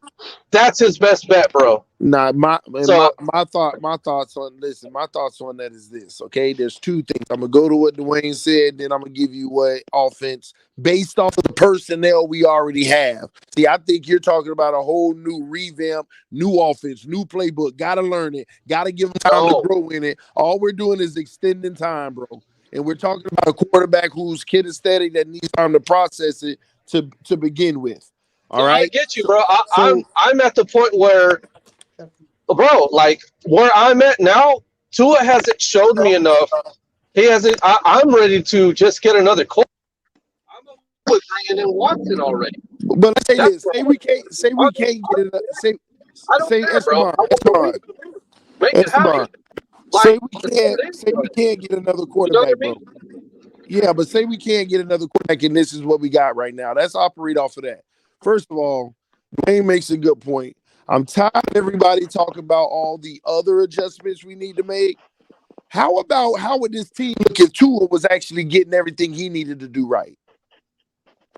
that's his best bet, bro. nah, So, my thoughts on listen, my thoughts on that is this. Okay, there's two things. I'm gonna go to what Dwayne said, then I'm gonna give you what offense based off of the personnel we already have. See, I think you're talking about a whole new revamp, new offense, new playbook. Gotta learn it, gotta give them time to no, grow in it. All we're doing is extending time, bro. And we're talking about a quarterback who's kinesthetic that needs time to process it to begin with. All yeah, I right. get you, So bro. so I'm at the point where, bro, like where I'm at now, Tua hasn't showed me enough. He hasn't. I'm ready to just get another call. I'm okay with bringing in Watson already. But let's say That's this. what Say we can't get it. I don't Say care, bro. Make it happen. Esteban. Like, Say we can't get another you know what quarterback, I mean? bro. Yeah, but say we can't get another quarterback, and this is what we got right now. Let's operate off of that. First of all, Dwayne makes a good point. I'm tired of everybody talking about all the other adjustments we need to make. How would this team look if Tua was actually getting everything he needed to do right?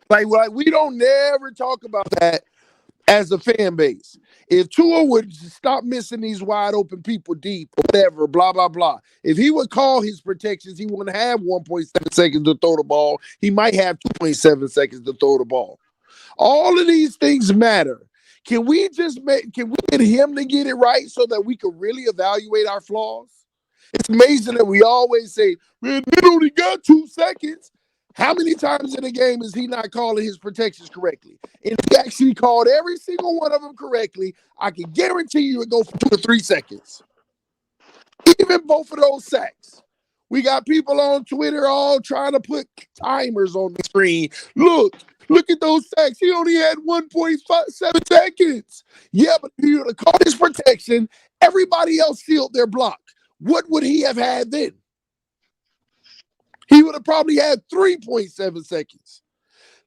Like we don't never talk about that as a fan base. If Tua would stop missing these wide open people deep or whatever, blah, blah, blah. If he would call his protections, he wouldn't have 1.7 seconds to throw the ball. He might have 2.7 seconds to throw the ball. All of these things matter. Can we get him to get it right so that we can really evaluate our flaws? It's amazing that we always say, man, they only got 2 seconds. How many times in a game is he not calling his protections correctly? And if he actually called every single one of them correctly, I can guarantee you it go for 2 or 3 seconds. Even both of those sacks. We got people on Twitter all trying to put timers on the screen. Look, Look at those sacks. He only had 1.7 seconds. Yeah, but if he would have caught his protection, everybody else sealed their block. What would he have had then? He would have probably had 3.7 seconds.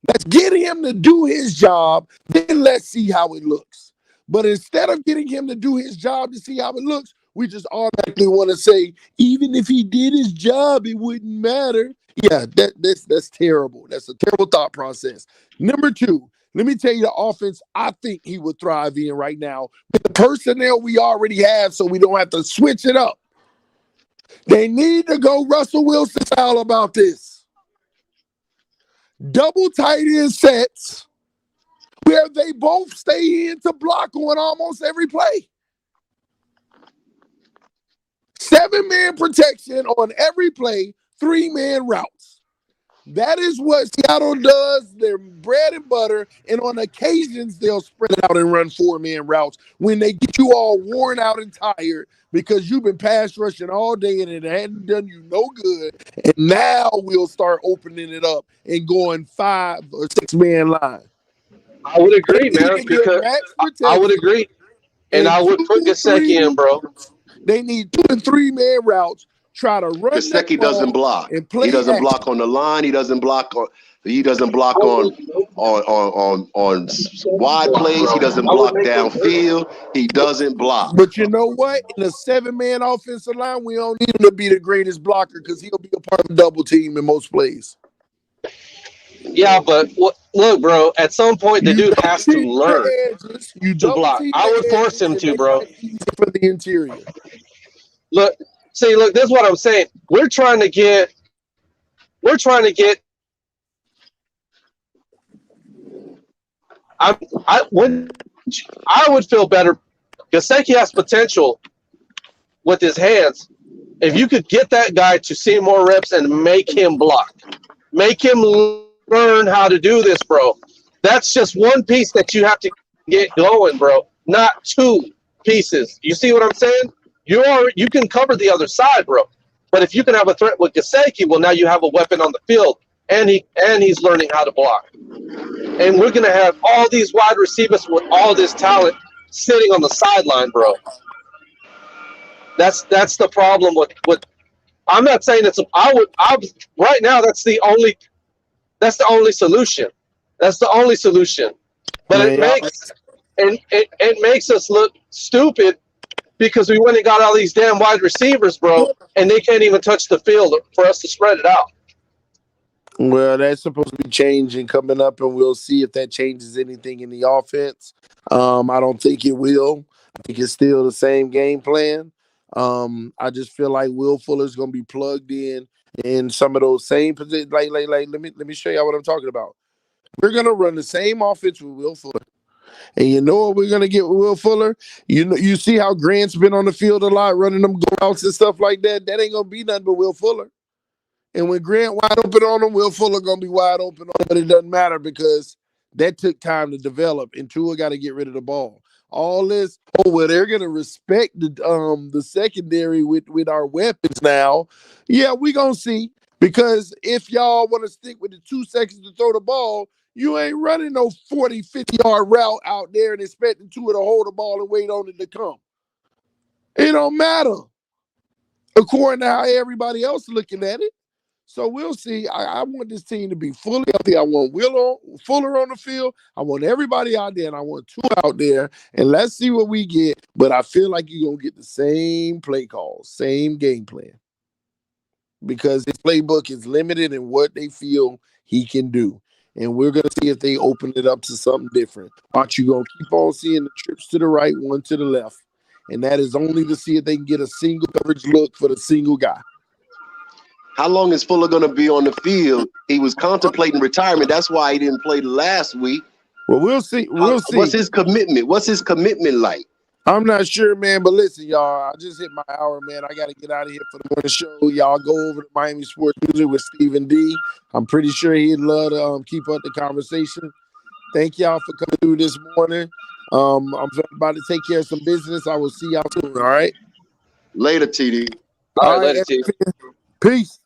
Let's get him to do his job, then let's see how it looks. But instead of getting him to do his job to see how it looks, we just automatically want to say, even if he did his job, it wouldn't matter. Yeah, that's terrible. That's a terrible thought process. Number two, let me tell you the offense I think he would thrive in right now with the personnel we already have so we don't have to switch it up. They need to go Russell Wilson style about this. Double tight end sets where they both stay in to block on almost every play. 7-man protection on every play, 3-man routes. That is what Seattle does. Their bread and butter, and on occasions they'll spread out and run 4-man routes when they get you all worn out and tired because you've been pass rushing all day and it hadn't done you no good. And now we'll start opening it up and going 5 or 6-man line. I would agree, man, because I would agree. And I would put Gesicki in, bro. They need 2 and 3-man routes. Try to run. Gesicki doesn't block. He doesn't block on the line. He doesn't block on. He doesn't block on wide plays. He doesn't block downfield. He doesn't block. But you know what? In a 7-man offensive line, we don't need him to be the greatest blocker because he'll be a part of the double team in most plays. Yeah, but look, bro. At some point, the dude has to learn to block. I would force him to, bro. For the interior. Look, this is what I'm saying. We're trying to get. I would feel better. Gesicki has potential with his hands. If you could get that guy to see more reps and make him block, make him learn how to do this, bro. That's just one piece that you have to get going, bro. Not 2 pieces. You see what I'm saying? You can cover the other side, bro. But if you can have a threat with Gesicki, well, now you have a weapon on the field, and he's learning how to block. And we're gonna have all these wide receivers with all this talent sitting on the sideline, bro. That's the problem with. I'm not saying right now. That's the only solution. That's the only solution. But it makes us look stupid because we went and got all these damn wide receivers, bro, and they can't even touch the field for us to spread it out. Well, that's supposed to be changing coming up, and we'll see if that changes anything in the offense. I don't think it will. I think it's still the same game plan. I just feel like Will Fuller's going to be plugged in some of those same positions. Like, let me show you what I'm talking about. We're going to run the same offense with Will Fuller. And you know what we're going to get with Will Fuller? You see how Grant's been on the field a lot, running them go outs and stuff like that? That ain't going to be nothing but Will Fuller. And when Grant wide open on him, Will Fuller going to be wide open on him, but it doesn't matter because that took time to develop, and Tua got to get rid of the ball. All this, they're going to respect the secondary with our weapons now. Yeah, we're going to see. Because if y'all want to stick with the 2 seconds to throw the ball, you ain't running no 40, 50-yard route out there and expecting Tua to hold the ball and wait on it to come. It don't matter, according to how everybody else looking at it. So we'll see. I want this team to be fully healthy. I want Fuller on the field. I want everybody out there, and I want Tua out there. And let's see what we get. But I feel like you're going to get the same play calls, same game plan. Because his playbook is limited in what they feel he can do. And we're going to see if they open it up to something different. Aren't you going to keep on seeing the trips to the right, one to the left? And that is only to see if they can get a single coverage look for the single guy. How long is Fuller going to be on the field? He was contemplating retirement. That's why he didn't play last week. Well, we'll see. We'll see. What's his commitment? What's his commitment like? I'm not sure, man. But listen, y'all, I just hit my hour, man. I got to get out of here for the morning show. Y'all go over to Miami Sports Music with Stephen D. I'm pretty sure he'd love to keep up the conversation. Thank y'all for coming through this morning. I'm about to take care of some business. I will see y'all soon, all right? Later, TD. All right, later, TD. Peace.